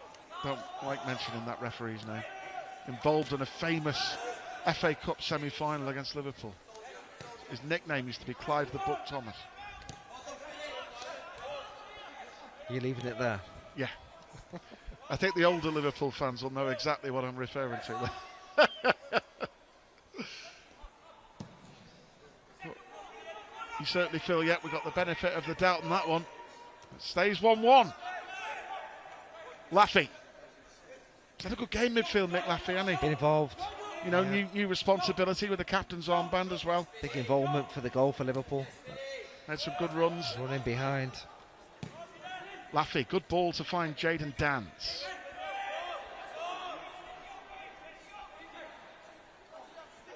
S1: like mentioning that referee's name. Involved in a famous FA Cup semi-final against Liverpool. His nickname used to be Clive the Book Thomas.
S2: You're leaving it there?
S1: Yeah. I think the older Liverpool fans will know exactly what I'm referring to. You certainly feel, yeah, we got the benefit of the doubt on that one. It stays 1-1. Laffey. He's had a good game midfield, Nick Laffey, hasn't he?
S2: Been involved.
S1: You know, new responsibility with the captain's armband as well.
S2: Big involvement for the goal for Liverpool.
S1: Had some good runs.
S2: Running behind.
S1: Laffey, good ball to find Jayden Dance.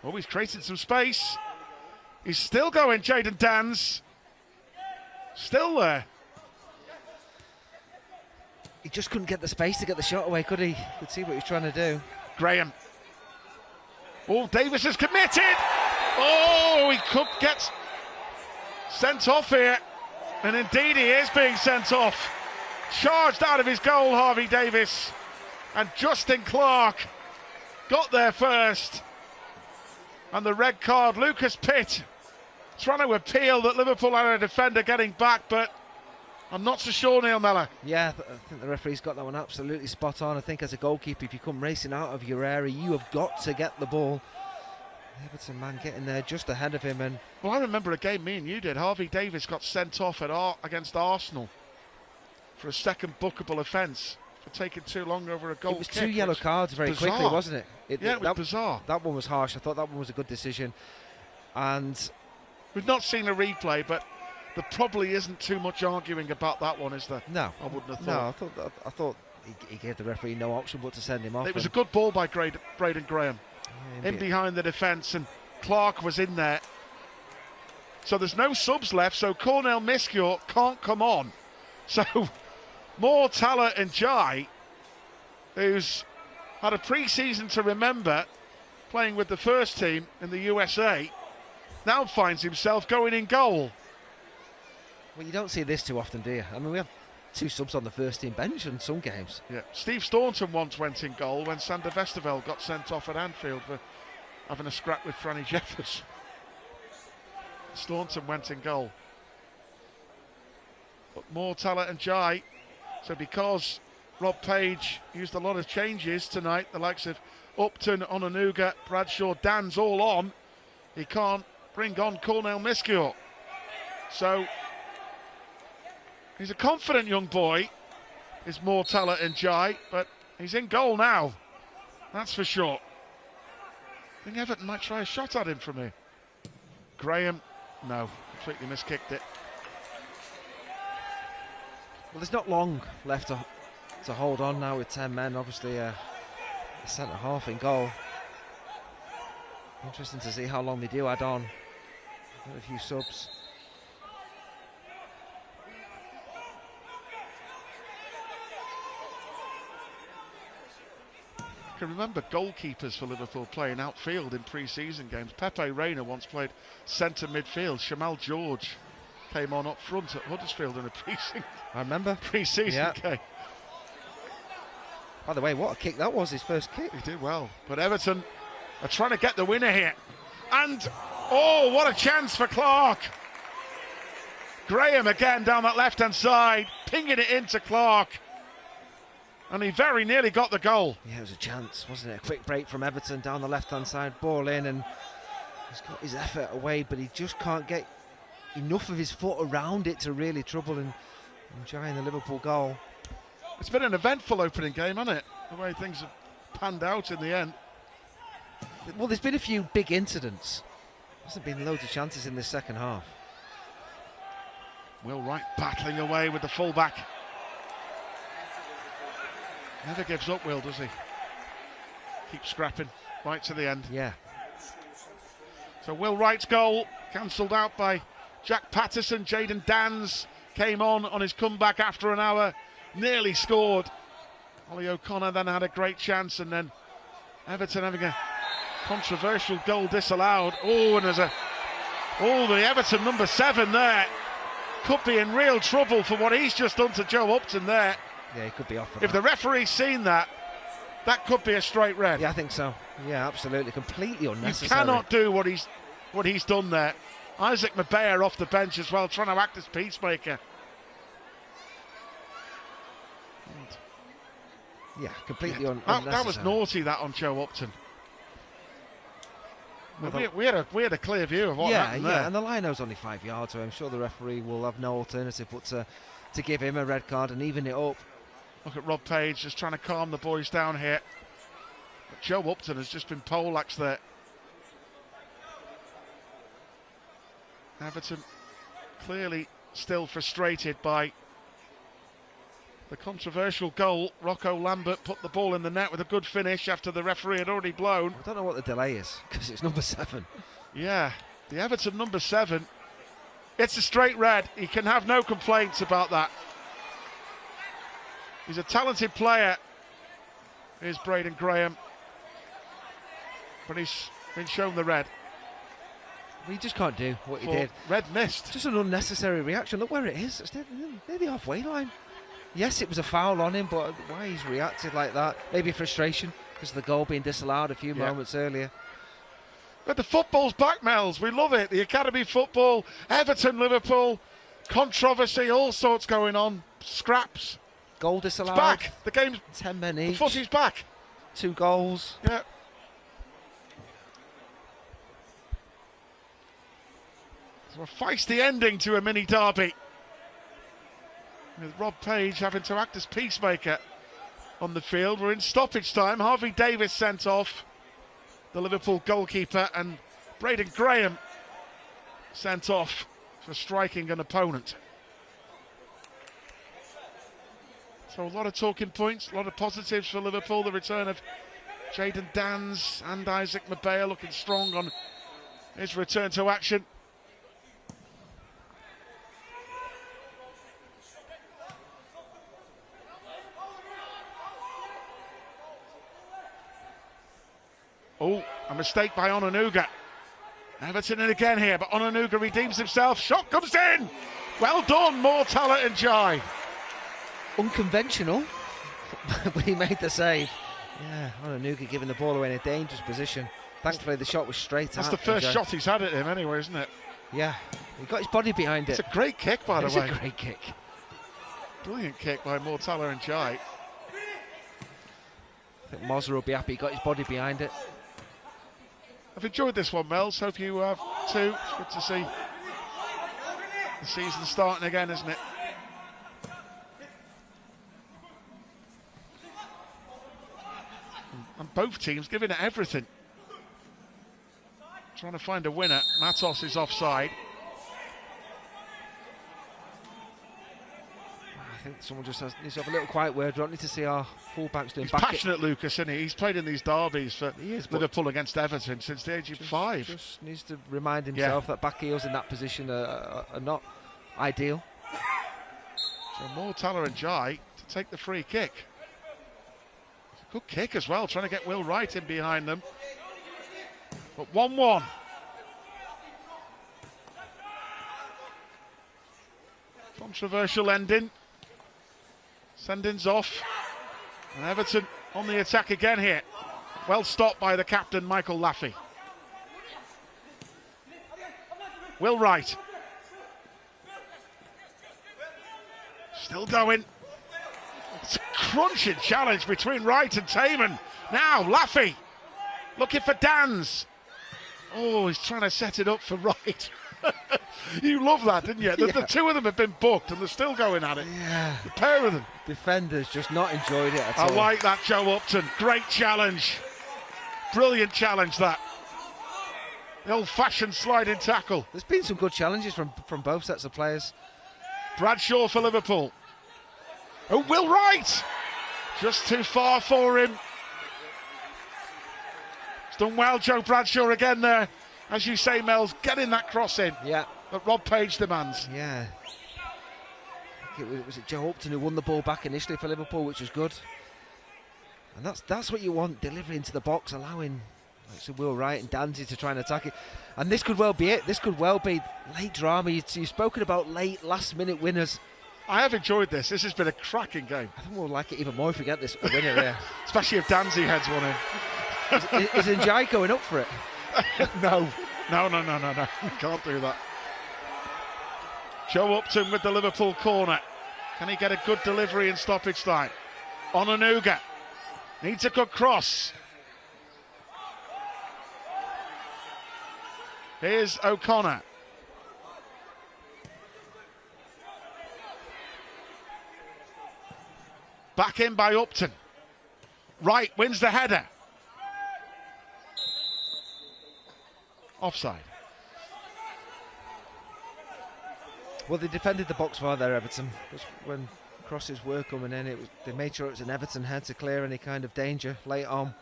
S1: Oh, he's created some space. He's still going, Jayden Dans. Still there.
S2: He just couldn't get the space to get the shot away, could he? Could see what he was trying to do.
S1: Graham. Oh, Davies has committed. Oh, he could get sent off here. And indeed he is being sent off. Charged out of his goal, Harvey Davies. And Justin Clark got there first. And the red card, Lucas Pitt trying to appeal that Liverpool had a defender getting back, but I'm not so sure, Neil Mellor.
S2: Yeah, I think the referee's got that one absolutely spot on. I think as a goalkeeper, if you come racing out of your area, you have got to get the ball. The Everton man getting there just ahead of him. And
S1: well, I remember a game me and you did. Harvey Davies got sent off against Arsenal for a second bookable offence for taking too long over a goal.
S2: It was
S1: kick.
S2: two yellow cards very quickly, wasn't it?
S1: It was bizarre.
S2: That one was harsh. I thought that one was a good decision. And
S1: we've not seen a replay, but there probably isn't too much arguing about that one, is there?
S2: No,
S1: I wouldn't have thought.
S2: No, I thought he gave the referee no option but to send him off.
S1: It was a good ball by Braden Graham, in behind the defence, and Clark was in there. So there's no subs left, so Cornel Miscure can't come on. So More Tala and Jai, who's had a pre-season to remember, playing with the first team in the USA, now finds himself going in goal.
S2: Well, you don't see this too often, do you? I mean, we have two subs on the first team bench in some games.
S1: Yeah, Steve Staunton once went in goal when Sander Westerveld got sent off at Anfield for having a scrap with Franny Jeffers. Staunton went in goal. But more Tala and Jai. So because Rob Page used a lot of changes tonight, the likes of Upton, Onanuga, Bradshaw, Dan's all on, he can't bring on Cornel Miscure. So he's a confident young boy, is more Tala and Jai, but he's in goal now. That's for sure. I think Everton might try a shot at him from here. Graham, no, completely miskicked it.
S2: Well, there's not long left to hold on now with 10 men. Obviously, a centre half in goal. Interesting to see how long they do add on. Got a few subs.
S1: I can remember goalkeepers for Liverpool playing outfield in pre-season games. Pepe Reina once played centre midfield. Shamal George came on up front at Huddersfield in a pre-season game.
S2: By the way, what a kick that was, his first kick.
S1: He did well. But Everton are trying to get the winner here. And, oh, what a chance for Clark. Graham again down that left-hand side, pinging it into Clark. And he very nearly got the goal.
S2: Yeah, it was a chance, wasn't it? A quick break from Everton down the left-hand side, ball in, and he's got his effort away, but he just can't get enough of his foot around it to really trouble and enjoying the Liverpool goal.
S1: It's been an eventful opening game, hasn't it? The way things have panned out in the end.
S2: Well, there's been a few big incidents. There's been loads of chances in this second half.
S1: Will Wright battling away with the fullback. Never gives up, Will, does he? Keeps scrapping right to the end.
S2: Yeah.
S1: So Will Wright's goal cancelled out by Jack Patterson. Jayden Dans came on his comeback after an hour, nearly scored. Ollie O'Connor then had a great chance, and then Everton having a controversial goal disallowed. Oh, and there's the Everton number 7 there could be in real trouble for what he's just done to Joe Upton there.
S2: Yeah, he could be off for
S1: If the referee's seen that, that could be a straight red.
S2: Yeah, I think so. Yeah, absolutely. Completely unnecessary.
S1: You cannot do what he's done there. Isaac Mabea off the bench as well, trying to act as peacemaker.
S2: Yeah, completely unnecessary.
S1: That was naughty, that on Joe Upton. Well, we had a clear view of what happened there.
S2: Yeah, and the line-out's only 5 yards, so I'm sure the referee will have no alternative but to give him a red card and even it up.
S1: Look at Rob Page just trying to calm the boys down here. But Joe Upton has just been poleaxed there. Everton clearly still frustrated by the controversial goal. Rocco Lambert put the ball in the net with a good finish after the referee had already blown.
S2: I don't know what the delay is, because it's number 7.
S1: Yeah, the Everton number 7. It's a straight red. He can have no complaints about that. He's a talented player. Here's Braden Graham. But he's been shown the red.
S2: He just can't do what he did.
S1: Red missed.
S2: Just an unnecessary reaction. Look where it is. It's near the halfway line. Yes, it was a foul on him, but why he's reacted like that? Maybe frustration because of the goal being disallowed a few moments earlier.
S1: But the football's back, Mels. We love it. The academy football, Everton, Liverpool, controversy, all sorts going on. Scraps.
S2: Goal disallowed.
S1: It's back. The game's
S2: 10 men each.
S1: The footy's back.
S2: 2 goals.
S1: Yeah. So a feisty ending to a mini derby, with Rob Page having to act as peacemaker on the field. We're in stoppage time. Harvey Davies sent off, the Liverpool goalkeeper, and Braden Graham sent off for striking an opponent. So a lot of talking points, a lot of positives for Liverpool. The return of Jayden Dans and Isaac Mabea looking strong on his return to action. Oh, a mistake by Onanuga. Everton in again here, but Onanuga redeems himself. Shot comes in. Well done, more talent and Jai.
S2: Unconventional, but he made the save. Yeah, Onanuga giving the ball away in a dangerous position. Thankfully, the shot was straight out.
S1: That's the first shot he's had at him anyway, isn't it?
S2: Yeah, he got his body behind it.
S1: It's a great kick, by the way.
S2: It's a great kick.
S1: Brilliant kick by Mortala and Jai.
S2: I think Mozza will be happy he got his body behind it.
S1: I've enjoyed this one, Mels. Hope you have too. It's good to see the season starting again, isn't it? And both teams giving it everything. Trying to find a winner. Matos is offside.
S2: I think someone just needs to have a little quiet word. We don't need to see our fullbacks doing
S1: He's passionate, Lucas, isn't he? He's played in these derbies for Liverpool against Everton since the age of 5.
S2: Just needs to remind himself that back heels in that position are not ideal.
S1: So Mortala and Jai to take the free kick. Good kick as well, trying to get Will Wright in behind them. But 1-1. Controversial ending. Sendings off. And Everton on the attack again here. Well stopped by the captain, Michael Laffey. Will Wright. Still going. It's a crunching challenge between Wright and Taman. Now Laffey looking for Dans. Oh, he's trying to set it up for Wright. You love that, didn't you? The two of them have been booked and they're still going at it.
S2: Yeah.
S1: The pair of them.
S2: Defenders just not enjoyed it at all.
S1: I like that, Joe Upton. Great challenge. Brilliant challenge, that. The old-fashioned sliding tackle.
S2: There's been some good challenges from both sets of players.
S1: Bradshaw for Liverpool. Oh, Will Wright! Just too far for him. He's done well, Joe Bradshaw, again there. As you say, Mel's getting that cross in.
S2: Yeah.
S1: That Rob Page demands.
S2: Yeah. I think it was Joe Upton who won the ball back initially for Liverpool, which was good. And that's what you want, delivering into the box, allowing like Will Wright and Davies to try and attack it. And this could well be it. This could well be late drama. You've spoken about late, last-minute winners.
S1: I have enjoyed this. This has been a cracking game.
S2: I think we'll like it even more if we get this a winner here.
S1: Especially if Davies heads one in.
S2: Is Njai going up for it?
S1: No. You can't do that. Joe Upton with the Liverpool corner. Can he get a good delivery in stoppage time? Onanuga needs a good cross. Here's O'Connor. Back in by Upton. Wright wins the header. Offside.
S2: Well, they defended the box well there, Everton. Just when crosses were coming in, they made sure it was an Everton head to clear any kind of danger late on.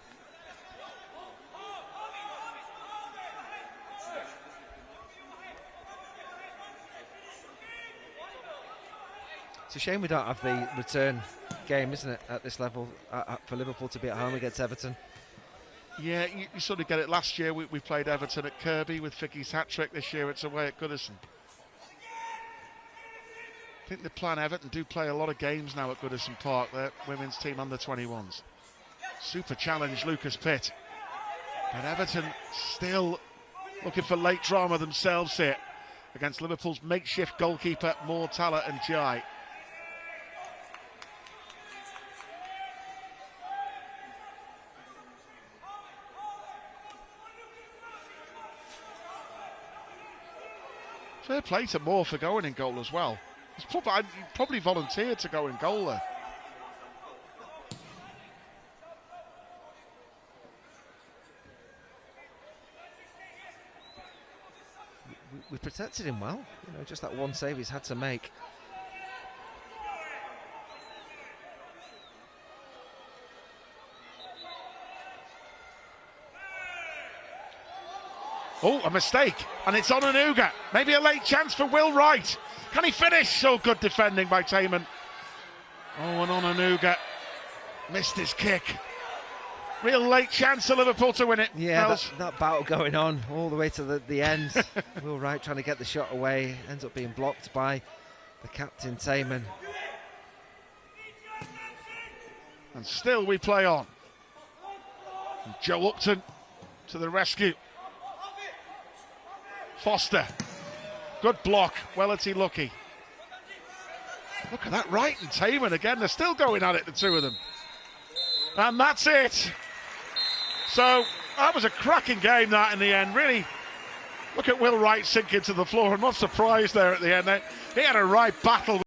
S2: It's a shame we don't have the return game, isn't it, at this level, for Liverpool to be at home against Everton.
S1: Yeah, you sort of get it. Last year we played Everton at Kirby with Ficky's hat-trick. This year it's away at Goodison. I think the plan, Everton do play a lot of games now at Goodison Park, their women's team under 21s. Super challenge, Lucas Pitt. But Everton still looking for late drama themselves here against Liverpool's makeshift goalkeeper, Mortala and Jai. Fair play to Moore for going in goal as well. He's probably volunteered to go in goal there.
S2: We protected him well. You know, just that one save he's had to make.
S1: Oh, a mistake, and it's on Onanuga. Maybe a late chance for Will Wright. Can he finish? So good defending by Taman. Oh, and Onanuga missed his kick. Real late chance for Liverpool to win it.
S2: Yeah, that battle going on all the way to the end. Will Wright trying to get the shot away, ends up being blocked by the captain, Taman.
S1: And still we play on. And Joe Upton to the rescue. Foster, good block, Wellerty lucky. Look at that, Wright and Taman again, they're still going at it, the two of them. And that's it. So that was a cracking game, that, in the end, really. Look at Will Wright sinking to the floor, and what surprise there at the end. He had a right battle.